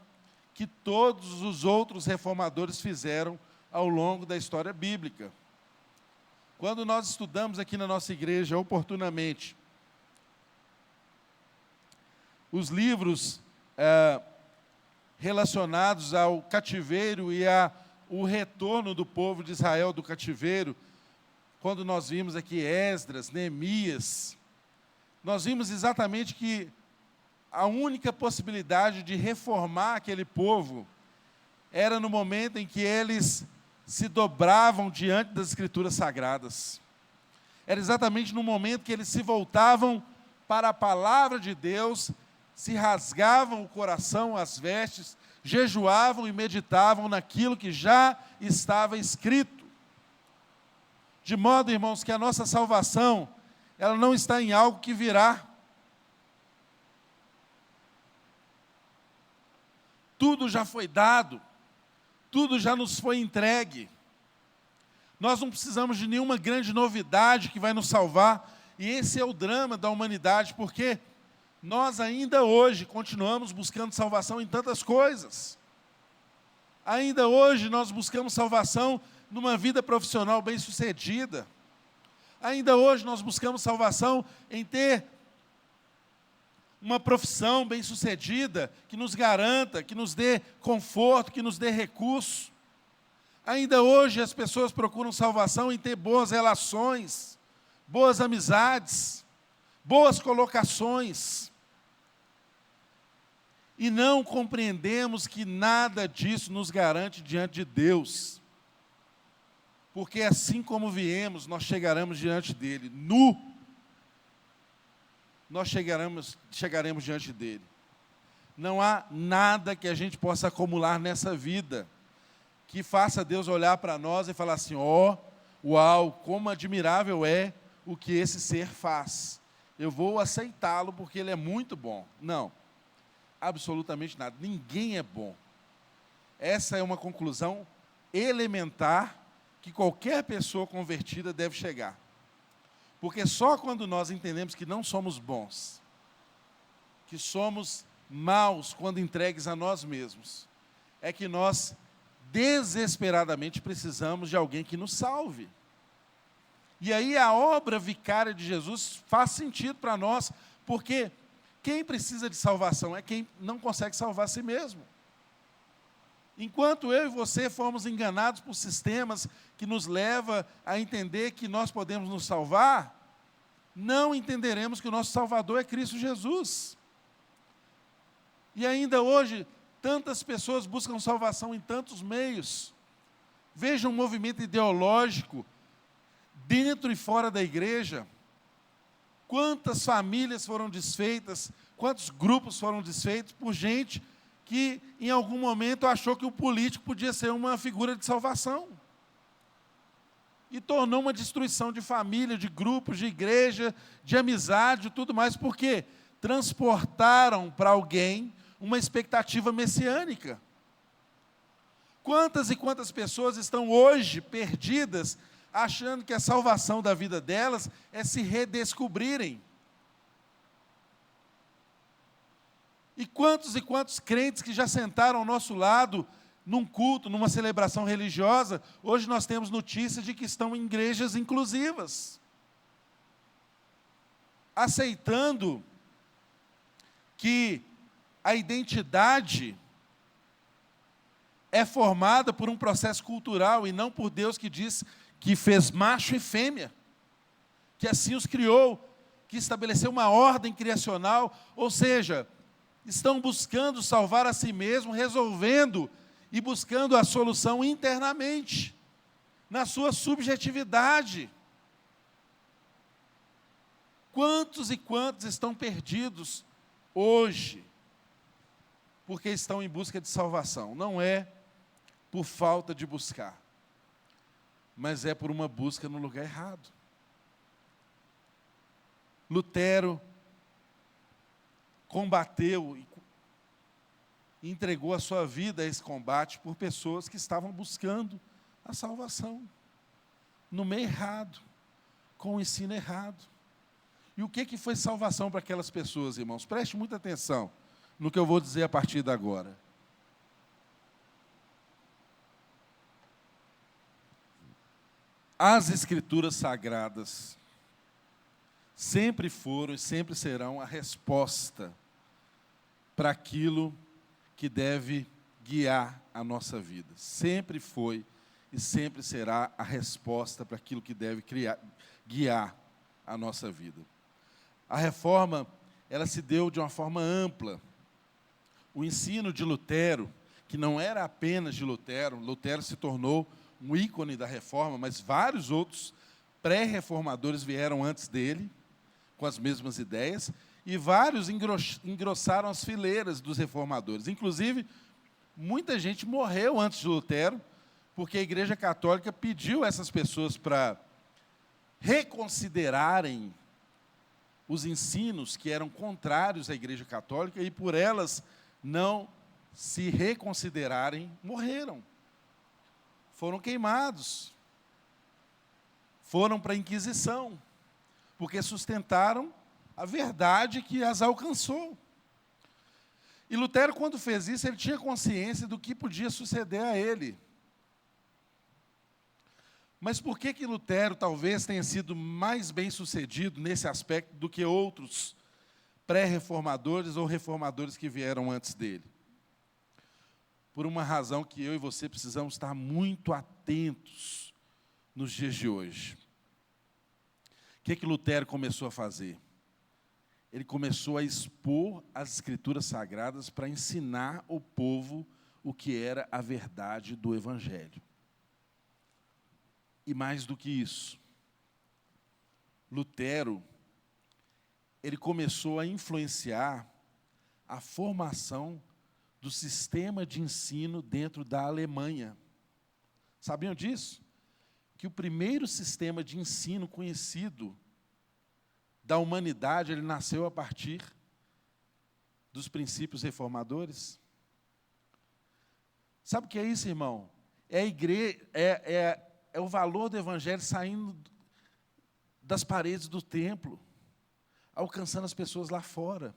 que todos os outros reformadores fizeram ao longo da história bíblica. Quando nós estudamos aqui na nossa igreja, oportunamente, os livros relacionados ao cativeiro e ao retorno do povo de Israel do cativeiro, quando nós vimos aqui Esdras, Neemias, nós vimos exatamente que a única possibilidade de reformar aquele povo era no momento em que eles se dobravam diante das Escrituras Sagradas. Era exatamente no momento que eles se voltavam para a palavra de Deus, se rasgavam o coração, as vestes, jejuavam e meditavam naquilo que já estava escrito. De modo, irmãos, que a nossa salvação, ela não está em algo que virá. Tudo já foi dado, tudo já nos foi entregue. Nós não precisamos de nenhuma grande novidade que vai nos salvar, e esse é o drama da humanidade, porque nós ainda hoje continuamos buscando salvação em tantas coisas. Ainda hoje nós buscamos salvação numa vida profissional bem-sucedida. Ainda hoje nós buscamos salvação em ter uma profissão bem-sucedida, que nos garanta, que nos dê conforto, que nos dê recurso. Ainda hoje as pessoas procuram salvação em ter boas relações, boas amizades, boas colocações. E não compreendemos que nada disso nos garante diante de Deus. Porque assim como viemos, nós chegaremos diante dele, nós chegaremos diante dele. Não há nada que a gente possa acumular nessa vida que faça Deus olhar para nós e falar assim, uau, como admirável é o que esse ser faz. Eu vou aceitá-lo porque ele é muito bom. Não, absolutamente nada. Ninguém é bom. Essa é uma conclusão elementar que qualquer pessoa convertida deve chegar. Porque só quando nós entendemos que não somos bons, que somos maus quando entregues a nós mesmos, é que nós desesperadamente precisamos de alguém que nos salve. E aí a obra vicária de Jesus faz sentido para nós, porque quem precisa de salvação é quem não consegue salvar a si mesmo. Enquanto eu e você fomos enganados por sistemas que nos levam a entender que nós podemos nos salvar, não entenderemos que o nosso Salvador é Cristo Jesus. E ainda hoje, tantas pessoas buscam salvação em tantos meios. Veja um movimento ideológico dentro e fora da igreja. Quantas famílias foram desfeitas, quantos grupos foram desfeitos por gente que em algum momento achou que o político podia ser uma figura de salvação. E tornou uma destruição de família, de grupos, de igreja, de amizade, tudo mais, porque transportaram para alguém uma expectativa messiânica. Quantas e quantas pessoas estão hoje perdidas, achando que a salvação da vida delas é se redescobrirem. E quantos crentes que já sentaram ao nosso lado, num culto, numa celebração religiosa, hoje nós temos notícias de que estão em igrejas inclusivas, aceitando que a identidade é formada por um processo cultural e não por Deus que diz que fez macho e fêmea, que assim os criou, que estabeleceu uma ordem criacional, ou seja, estão buscando salvar a si mesmo, resolvendo e buscando a solução internamente, na sua subjetividade. Quantos e quantos estão perdidos hoje, porque estão em busca de salvação? Não é por falta de buscar, mas é por uma busca no lugar errado. Lutero combateu e entregou a sua vida a esse combate por pessoas que estavam buscando a salvação no meio errado, com o ensino errado. E o que foi salvação para aquelas pessoas, irmãos? Preste muita atenção no que eu vou dizer a partir de agora. As Escrituras Sagradas sempre foram e sempre serão a resposta para aquilo que deve guiar a nossa vida. Sempre foi e sempre será a resposta para aquilo que deve guiar a nossa vida. A reforma, ela se deu de uma forma ampla. O ensino de Lutero, que não era apenas de Lutero, Lutero se tornou um ícone da reforma, mas vários outros pré-reformadores vieram antes dele, com as mesmas ideias, e vários engrossaram as fileiras dos reformadores. Inclusive, muita gente morreu antes de Lutero, porque a Igreja Católica pediu a essas pessoas para reconsiderarem os ensinos que eram contrários à Igreja Católica, e por elas não se reconsiderarem, morreram. Foram queimados. Foram para a Inquisição, porque sustentaram a verdade que as alcançou. E Lutero, quando fez isso, ele tinha consciência do que podia suceder a ele. Mas por que Lutero talvez tenha sido mais bem-sucedido nesse aspecto do que outros pré-reformadores ou reformadores que vieram antes dele? Por uma razão que eu e você precisamos estar muito atentos nos dias de hoje. O que Lutero começou a fazer? Ele começou a expor as Escrituras Sagradas para ensinar o povo o que era a verdade do Evangelho. E mais do que isso, Lutero, ele começou a influenciar a formação do sistema de ensino dentro da Alemanha. Sabiam disso? Que o primeiro sistema de ensino conhecido da humanidade, ele nasceu a partir dos princípios reformadores. Sabe o que é isso, irmão? É a igreja, é o valor do Evangelho saindo das paredes do templo, alcançando as pessoas lá fora.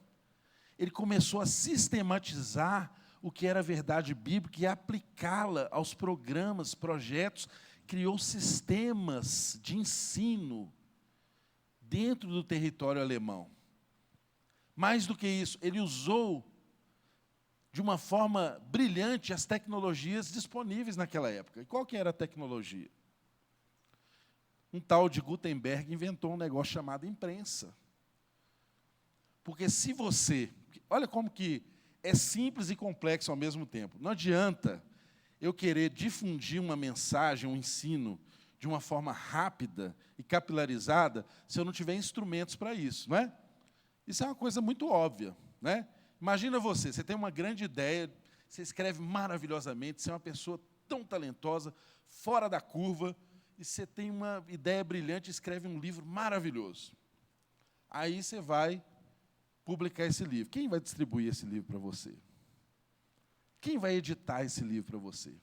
Ele começou a sistematizar o que era a verdade bíblica e aplicá-la aos programas, projetos, criou sistemas de ensino dentro do território alemão. Mais do que isso, ele usou de uma forma brilhante as tecnologias disponíveis naquela época. E qual que era a tecnologia? Um tal de Gutenberg inventou um negócio chamado imprensa. Porque se você... Olha como que é simples e complexo ao mesmo tempo. Não adianta eu querer difundir uma mensagem, um ensino, de uma forma rápida e capilarizada, se eu não tiver instrumentos para isso, não é? Isso é uma coisa muito óbvia, né? Imagina você tem uma grande ideia, você escreve maravilhosamente, você é uma pessoa tão talentosa, fora da curva, e você tem uma ideia brilhante e escreve um livro maravilhoso. Aí você vai publicar esse livro. Quem vai distribuir esse livro para você? Quem vai editar esse livro para você?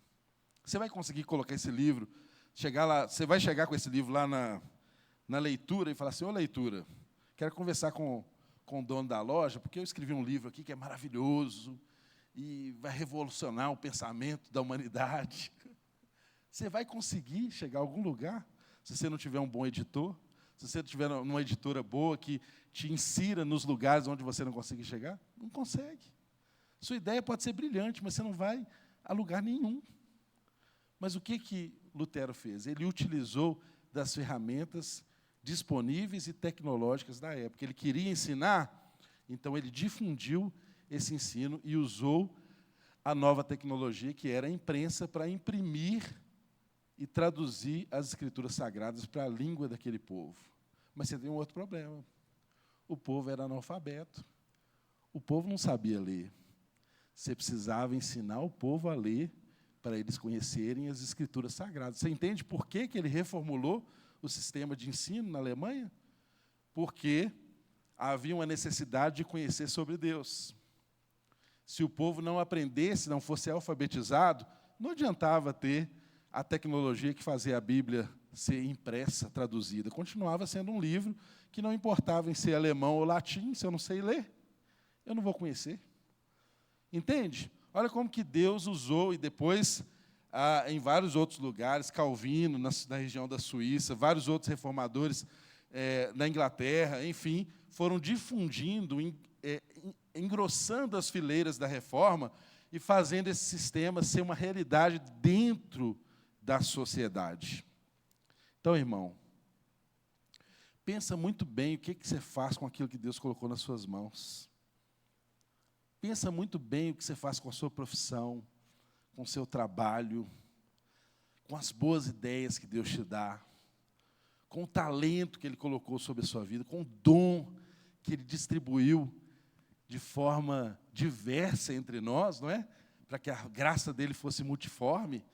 Você vai conseguir colocar esse livro, chegar lá, você vai chegar com esse livro lá na leitura e falar assim: ô leitura, quero conversar com o dono da loja, porque eu escrevi um livro aqui que é maravilhoso e vai revolucionar o pensamento da humanidade. Você vai conseguir chegar a algum lugar se você não tiver um bom editor? Se você não tiver uma editora boa que te insira nos lugares onde você não consegue chegar? Não consegue. Sua ideia pode ser brilhante, mas você não vai a lugar nenhum. Mas o que Lutero fez? Ele utilizou das ferramentas disponíveis e tecnológicas da época. Ele queria ensinar, então ele difundiu esse ensino e usou a nova tecnologia, que era a imprensa, para imprimir e traduzir as Escrituras Sagradas para a língua daquele povo. Mas você tem um outro problema. O povo era analfabeto. O povo não sabia ler. Você precisava ensinar o povo a ler para eles conhecerem as Escrituras Sagradas. Você entende por que ele reformulou o sistema de ensino na Alemanha? Porque havia uma necessidade de conhecer sobre Deus. Se o povo não aprendesse, não fosse alfabetizado, não adiantava ter a tecnologia que fazia a Bíblia ser impressa, traduzida. Continuava sendo um livro que não importava em ser alemão ou latim, se eu não sei ler, eu não vou conhecer. Entende? Olha como que Deus usou, e depois, em vários outros lugares, Calvino, na região da Suíça, vários outros reformadores na Inglaterra, enfim, foram difundindo, engrossando as fileiras da reforma e fazendo esse sistema ser uma realidade dentro da sociedade. Então, irmão, pensa muito bem o que você faz com aquilo que Deus colocou nas suas mãos. Pensa muito bem o que você faz com a sua profissão, com o seu trabalho, com as boas ideias que Deus te dá, com o talento que Ele colocou sobre a sua vida, com o dom que Ele distribuiu de forma diversa entre nós, não é? Para que a graça dele fosse multiforme.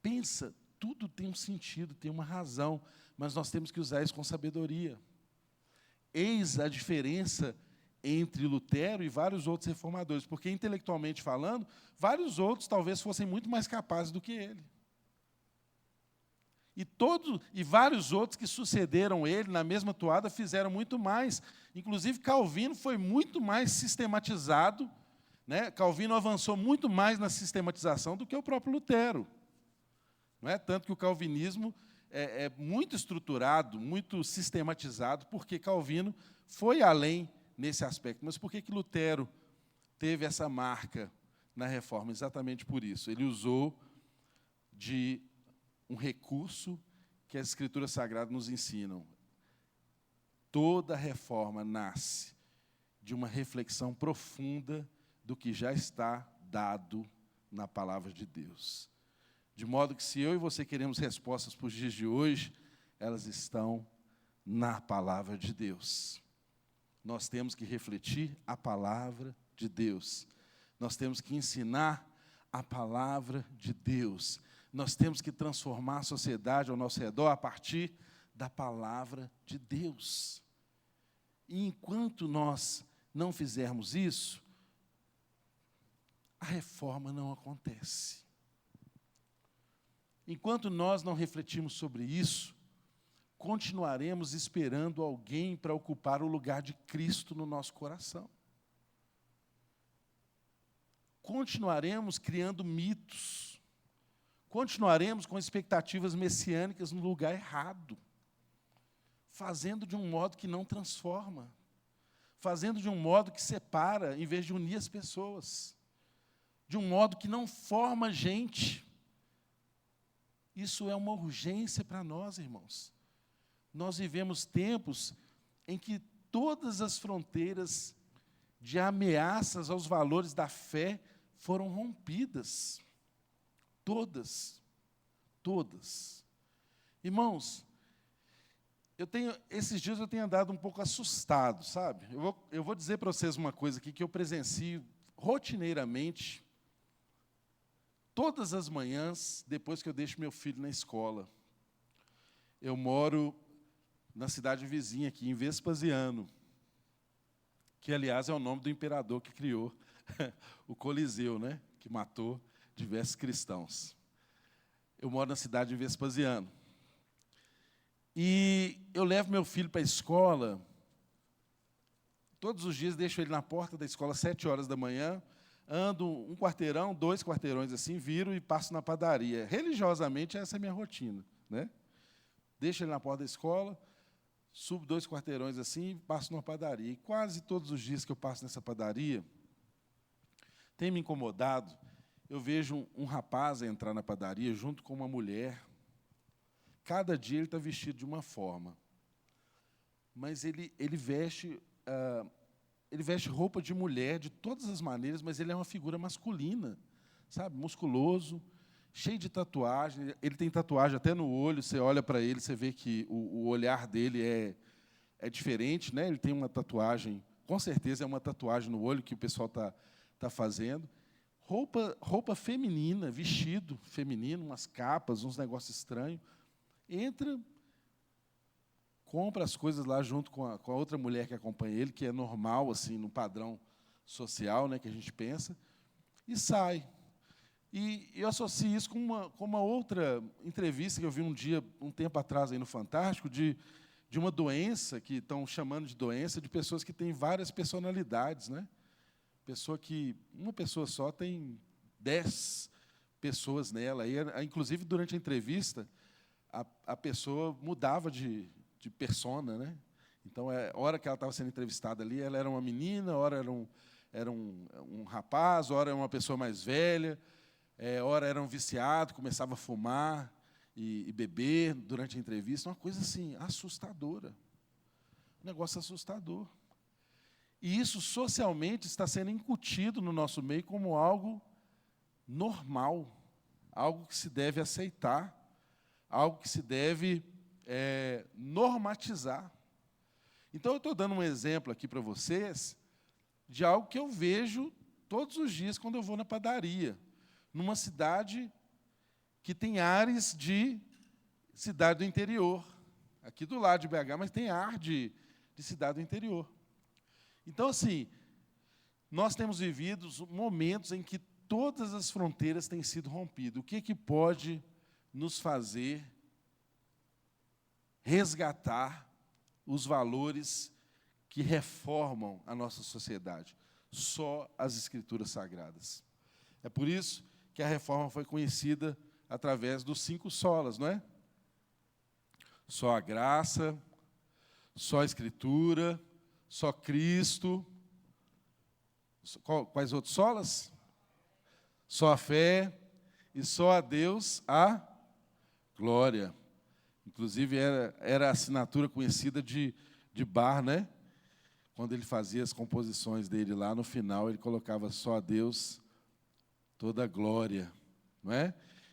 Pensa, tudo tem um sentido, tem uma razão, mas nós temos que usar isso com sabedoria. Eis a diferença entre Lutero e vários outros reformadores, porque, intelectualmente falando, vários outros talvez fossem muito mais capazes do que ele. E vários outros que sucederam ele na mesma toada fizeram muito mais. Inclusive, Calvino foi muito mais sistematizado, né? Calvino avançou muito mais na sistematização do que o próprio Lutero. Não é? Tanto que o calvinismo é muito estruturado, muito sistematizado, porque Calvino foi além nesse aspecto. Mas por que Lutero teve essa marca na reforma? Exatamente por isso. Ele usou de um recurso que as Escrituras Sagradas nos ensinam. Toda reforma nasce de uma reflexão profunda do que já está dado na palavra de Deus. De modo que, se eu e você queremos respostas para os dias de hoje, elas estão na palavra de Deus. Nós temos que refletir a palavra de Deus. Nós temos que ensinar a palavra de Deus. Nós temos que transformar a sociedade ao nosso redor a partir da palavra de Deus. E enquanto nós não fizermos isso, a reforma não acontece. Enquanto nós não refletirmos sobre isso, continuaremos esperando alguém para ocupar o lugar de Cristo no nosso coração. Continuaremos criando mitos. Continuaremos com expectativas messiânicas no lugar errado, fazendo de um modo que não transforma, fazendo de um modo que separa, em vez de unir as pessoas, de um modo que não forma gente. Isso é uma urgência para nós, irmãos. Nós vivemos tempos em que todas as fronteiras de ameaças aos valores da fé foram rompidas. Todas. Irmãos, esses dias eu tenho andado um pouco assustado, sabe? Eu vou dizer para vocês uma coisa aqui que eu presencio rotineiramente, todas as manhãs, depois que eu deixo meu filho na escola. Eu moro na cidade vizinha aqui, em Vespasiano, que, aliás, é o nome do imperador que criou o Coliseu, né? Que matou diversos cristãos. Eu moro na cidade de Vespasiano. E eu levo meu filho para a escola, todos os dias deixo ele na porta da escola às 7 horas da manhã, ando um quarteirão, 2 quarteirões assim, viro e passo na padaria. Religiosamente, essa é a minha rotina, né? Deixo ele na porta da escola, subo 2 quarteirões assim e passo numa padaria. E quase todos os dias que eu passo nessa padaria, tem me incomodado, eu vejo um rapaz entrar na padaria junto com uma mulher. Cada dia ele está vestido de uma forma, mas ele veste roupa de mulher de todas as maneiras, mas ele é uma figura masculina, sabe? Musculoso, cheio de tatuagem. Ele tem tatuagem até no olho. Você olha para ele, você vê que o olhar dele é diferente, né? Ele tem uma tatuagem, com certeza é uma tatuagem no olho que o pessoal tá fazendo. Roupa feminina, vestido feminino, umas capas, uns negócios estranhos. Entra, compra as coisas lá junto com a outra mulher que acompanha ele, que é normal, assim, no padrão social, né, que a gente pensa, e sai. E eu associo isso com uma outra entrevista que eu vi um tempo atrás, aí no Fantástico, de de uma doença, que estão chamando de doença, de pessoas que têm várias personalidades, né? Uma pessoa só tem 10 pessoas nela. E, inclusive, durante a entrevista, a pessoa mudava de persona, né? Então, a hora que ela estava sendo entrevistada ali, ela era uma menina, ora era um rapaz, ora era uma pessoa mais velha, ora era um viciado, começava a fumar e beber durante a entrevista. Uma coisa assim, assustadora. Um negócio assustador. E isso, socialmente, está sendo incutido no nosso meio como algo normal, algo que se deve aceitar, algo que se deve normatizar. Então, eu estou dando um exemplo aqui para vocês de algo que eu vejo todos os dias quando eu vou na padaria, numa cidade que tem ares de cidade do interior, aqui do lado de BH, mas tem ar de cidade do interior. Então, assim, nós temos vivido momentos em que todas as fronteiras têm sido rompidas. O que pode nos fazer resgatar os valores que reformam a nossa sociedade? Só as Escrituras Sagradas. É por isso que a reforma foi conhecida através dos 5 solas, não é? Só a graça, só a Escritura, só Cristo. Quais outros solas? Só a fé e só a Deus a glória. Inclusive, era a assinatura conhecida de Bach, né? Quando ele fazia as composições dele lá, no final, ele colocava só a Deus toda a glória, não é?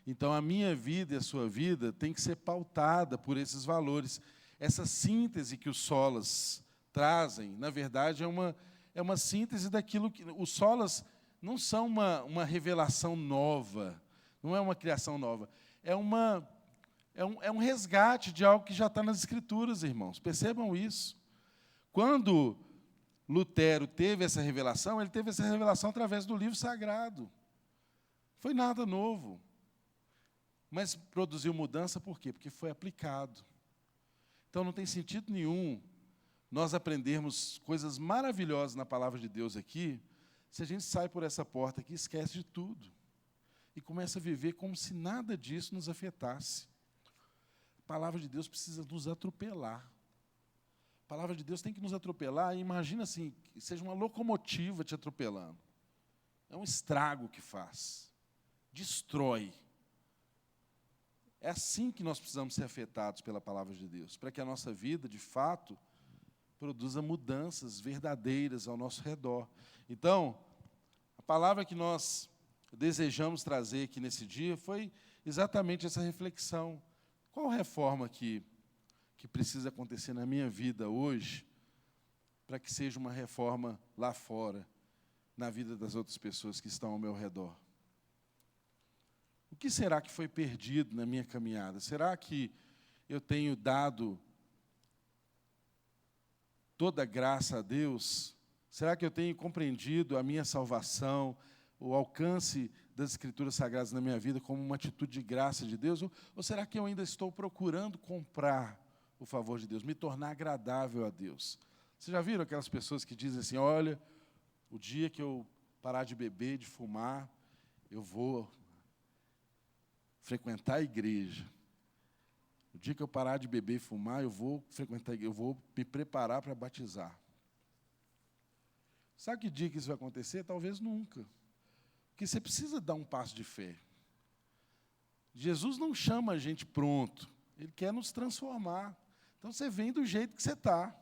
Então, a minha vida e a sua vida tem que ser pautada por esses valores. Essa síntese que os solas trazem, na verdade, é uma síntese daquilo que... Os solas não são uma revelação nova, não é uma criação nova, é um resgate de algo que já está nas Escrituras, irmãos. Percebam isso. Quando Lutero teve essa revelação, ele teve essa revelação através do livro sagrado. Foi nada novo. Mas produziu mudança por quê? Porque foi aplicado. Então, não tem sentido nenhum nós aprendermos coisas maravilhosas na palavra de Deus aqui, se a gente sai por essa porta aqui e esquece de tudo. E começa a viver como se nada disso nos afetasse. A palavra de Deus precisa nos atropelar. A palavra de Deus tem que nos atropelar, e imagina assim, que seja uma locomotiva te atropelando. É um estrago que faz. Destrói. É assim que nós precisamos ser afetados pela palavra de Deus, para que a nossa vida, de fato, produza mudanças verdadeiras ao nosso redor. Então, a palavra que nós desejamos trazer aqui nesse dia foi exatamente essa reflexão. Qual reforma que precisa acontecer na minha vida hoje para que seja uma reforma lá fora, na vida das outras pessoas que estão ao meu redor? O que será que foi perdido na minha caminhada? Será que eu tenho dado toda a graça a Deus? Será que eu tenho compreendido a minha salvação, o alcance das Escrituras Sagradas na minha vida como uma atitude de graça de Deus? Ou será que eu ainda estou procurando comprar o favor de Deus, me tornar agradável a Deus? Vocês já viram aquelas pessoas que dizem assim, olha, o dia que eu parar de beber, de fumar, eu vou frequentar a igreja. O dia que eu parar de beber e fumar, eu vou frequentar a igreja, eu vou me preparar para batizar. Sabe que dia que isso vai acontecer? Talvez nunca. Porque você precisa dar um passo de fé. Jesus não chama a gente pronto. Ele quer nos transformar. Então, você vem do jeito que você está.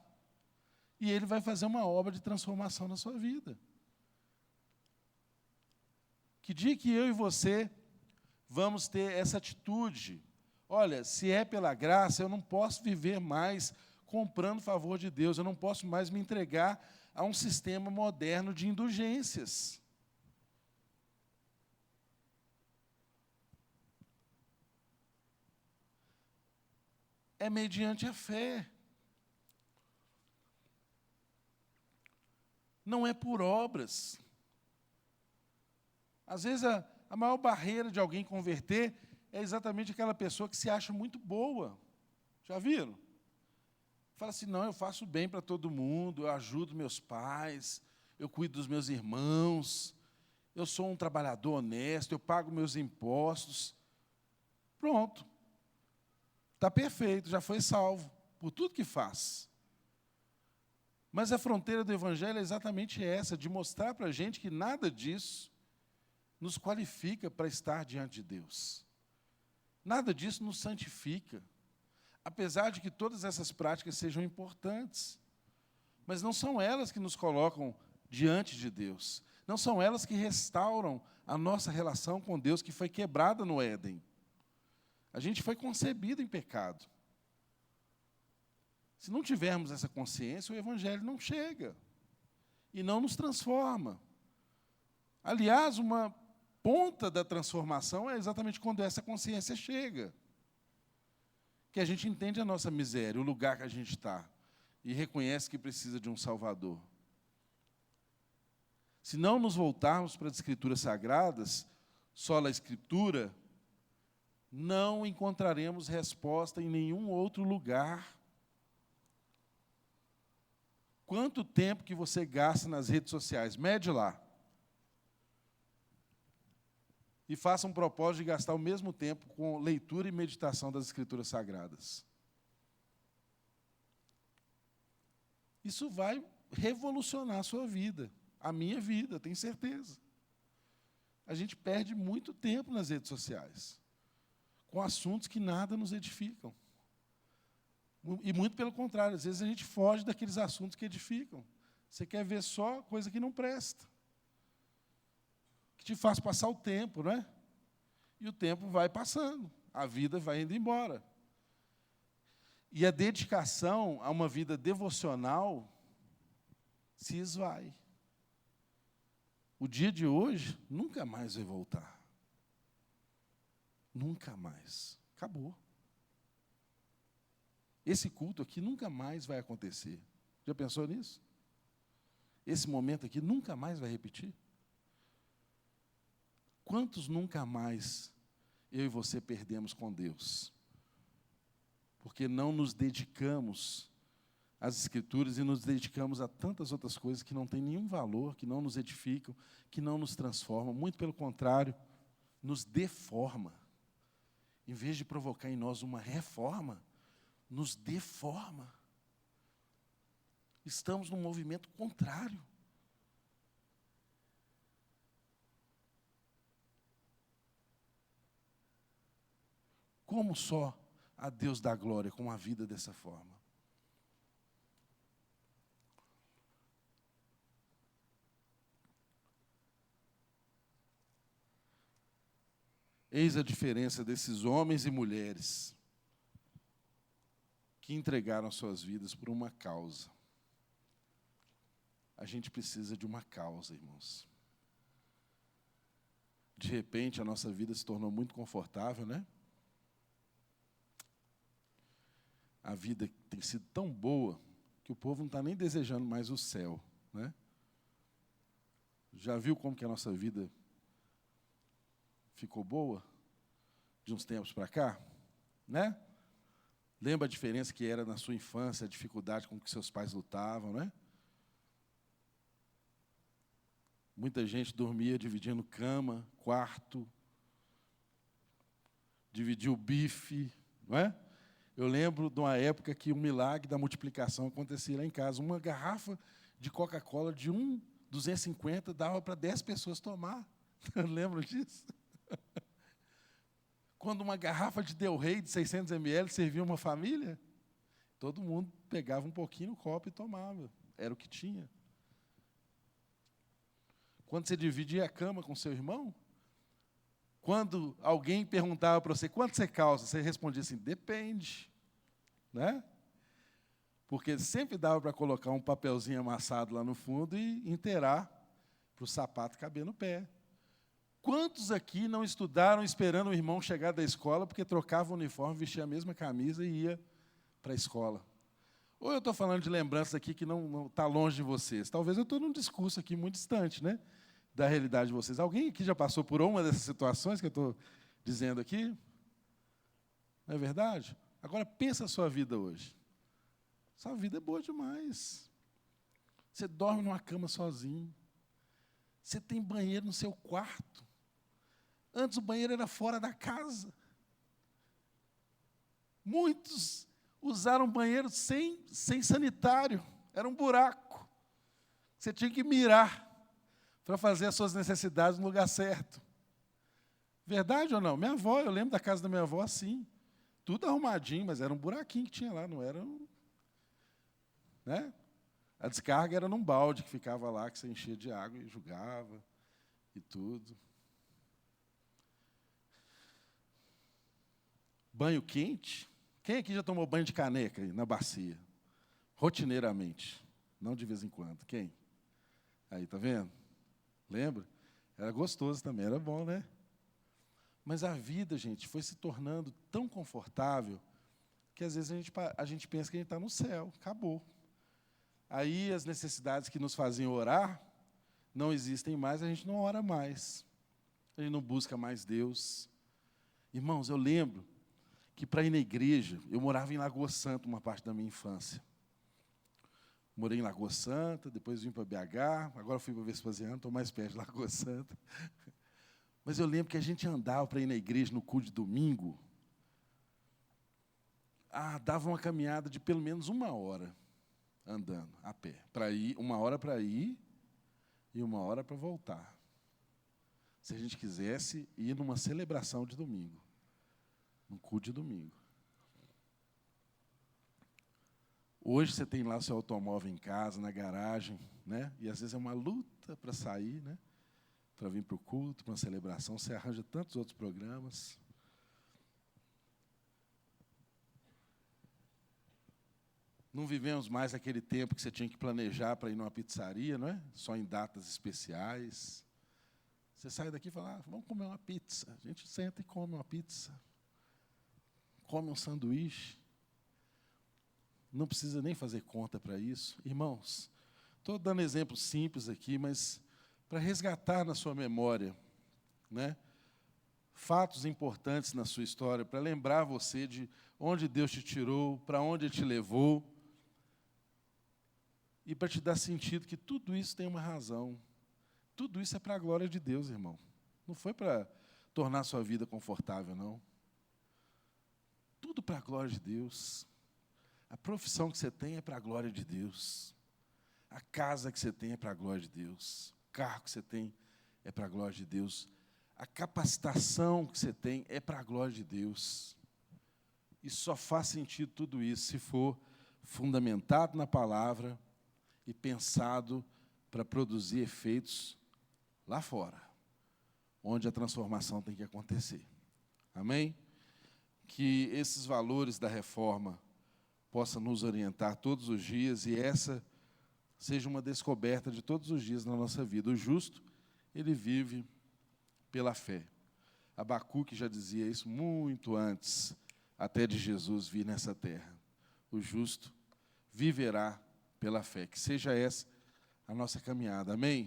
E Ele vai fazer uma obra de transformação na sua vida. Que dia que eu e você vamos ter essa atitude? Olha, se é pela graça, eu não posso viver mais comprando o favor de Deus. Eu não posso mais me entregar a um sistema moderno de indulgências. É mediante a fé. Não é por obras. Às vezes, a maior barreira de alguém converter é exatamente aquela pessoa que se acha muito boa. Já viram? Fala assim, não, eu faço bem para todo mundo, eu ajudo meus pais, eu cuido dos meus irmãos, eu sou um trabalhador honesto, eu pago meus impostos. Pronto. Está perfeito, já foi salvo por tudo que faz. Mas a fronteira do Evangelho é exatamente essa, de mostrar para a gente que nada disso nos qualifica para estar diante de Deus. Nada disso nos santifica. Apesar de que todas essas práticas sejam importantes. Mas não são elas que nos colocam diante de Deus. Não são elas que restauram a nossa relação com Deus, que foi quebrada no Éden. A gente foi concebido em pecado. Se não tivermos essa consciência, o Evangelho não chega e não nos transforma. Aliás, uma ponta da transformação é exatamente quando essa consciência chega. Que a gente entende a nossa miséria, o lugar que a gente está, e reconhece que precisa de um Salvador. Se não nos voltarmos para as Escrituras Sagradas, só a Escritura, não encontraremos resposta em nenhum outro lugar. Quanto tempo que você gasta nas redes sociais? Mede lá. E faça um propósito de gastar o mesmo tempo com leitura e meditação das Escrituras Sagradas. Isso vai revolucionar a sua vida, a minha vida, tenho certeza. A gente perde muito tempo nas redes sociais, com assuntos que nada nos edificam. E muito pelo contrário, às vezes a gente foge daqueles assuntos que edificam. Você quer ver só coisa que não presta, que te faz passar o tempo, não é? E o tempo vai passando, a vida vai indo embora. E a dedicação a uma vida devocional se esvai. O dia de hoje nunca mais vai voltar. Nunca mais. Acabou. Esse culto aqui nunca mais vai acontecer. Já pensou nisso? Esse momento aqui nunca mais vai repetir? Quantos nunca mais eu e você perdemos com Deus? Porque não nos dedicamos às Escrituras e nos dedicamos a tantas outras coisas que não têm nenhum valor, que não nos edificam, que não nos transformam. Muito pelo contrário, nos deforma. Em vez de provocar em nós uma reforma, nos deforma. Estamos num movimento contrário. Como só a Deus dá glória com a vida dessa forma? Eis a diferença desses homens e mulheres que entregaram suas vidas por uma causa. A gente precisa de uma causa, irmãos. De repente, a nossa vida se tornou muito confortável, né? A vida tem sido tão boa que o povo não está nem desejando mais o céu, né? Já viu como que a nossa vida ficou boa de uns tempos para cá, né? Lembra a diferença que era na sua infância, a dificuldade com que seus pais lutavam, né? Muita gente dormia dividindo cama, quarto, dividia o bife, não é? Eu lembro de uma época que o milagre da multiplicação acontecia lá em casa. Uma garrafa de Coca-Cola de 250 dava para 10 pessoas tomar. Lembram disso? Quando uma garrafa de Del Rey de 600 ml servia uma família, todo mundo pegava um pouquinho no copo e tomava. Era o que tinha. Quando você dividia a cama com seu irmão, quando alguém perguntava para você, quanto você calça? Você respondia assim, depende. Né? Porque sempre dava para colocar um papelzinho amassado lá no fundo e inteirar para o sapato caber no pé. Quantos aqui não estudaram esperando o irmão chegar da escola porque trocava o uniforme, vestia a mesma camisa e ia para a escola? Ou eu estou falando de lembranças aqui que não está longe de vocês. Talvez eu estou num discurso aqui muito distante, né, da realidade de vocês. Alguém aqui já passou por uma dessas situações que eu estou dizendo aqui? Não é verdade? Agora, pensa a sua vida hoje. Sua vida é boa demais. Você dorme numa cama sozinho. Você tem banheiro no seu quarto. Antes o banheiro era fora da casa. Muitos usaram banheiro sem sanitário. Era um buraco. Você tinha que mirar para fazer as suas necessidades no lugar certo. Verdade ou não? Minha avó, eu lembro da casa da minha avó assim. Tudo arrumadinho, mas era um buraquinho que tinha lá, não era um... Né? A descarga era num balde que ficava lá, que você enchia de água e jogava e tudo. Banho quente? Quem aqui já tomou banho de caneca aí, na bacia? Rotineiramente. Não de vez em quando. Quem? Aí, tá vendo? Lembra? Era gostoso também, era bom, né? Mas a vida, gente, foi se tornando tão confortável que às vezes a gente pensa que a gente está no céu, acabou. Aí as necessidades que nos faziam orar não existem mais, a gente não ora mais. A gente não busca mais Deus. Irmãos, eu lembro que para ir na igreja, eu morava em Lagoa Santa uma parte da minha infância. Morei em Lagoa Santa, depois vim para BH, agora fui para Vespasiano, estou mais perto de Lagoa Santa. Mas eu lembro que a gente andava para ir na igreja no culto de domingo. Dava uma caminhada de pelo menos 1 hora andando a pé. 1 hora para ir e 1 hora para voltar. Se a gente quisesse ir numa celebração de domingo, num culto de domingo. Hoje você tem lá seu automóvel em casa, na garagem, né? E às vezes é uma luta para sair, né? Para vir para o culto, para uma celebração, você arranja tantos outros programas. Não vivemos mais aquele tempo que você tinha que planejar para ir numa pizzaria, não é? Só em datas especiais. Você sai daqui e fala, vamos comer uma pizza. A gente senta e come uma pizza. Come um sanduíche. Não precisa nem fazer conta para isso. Irmãos, estou dando exemplos simples aqui, mas para resgatar na sua memória, né, fatos importantes na sua história, para lembrar você de onde Deus te tirou, para onde Ele te levou, e para te dar sentido que tudo isso tem uma razão. Tudo isso é para a glória de Deus, irmão. Não foi para tornar a sua vida confortável, não. Tudo para a glória de Deus. A profissão que você tem é para a glória de Deus. A casa que você tem é para a glória de Deus. O carro que você tem é para a glória de Deus. A capacitação que você tem é para a glória de Deus. E só faz sentido tudo isso se for fundamentado na palavra e pensado para produzir efeitos lá fora, onde a transformação tem que acontecer. Amém? Que esses valores da reforma possam nos orientar todos os dias e essa seja uma descoberta de todos os dias na nossa vida. O justo, ele vive pela fé. Abacuque já dizia isso muito antes, até de Jesus vir nessa terra. O justo viverá pela fé. Que seja essa a nossa caminhada. Amém?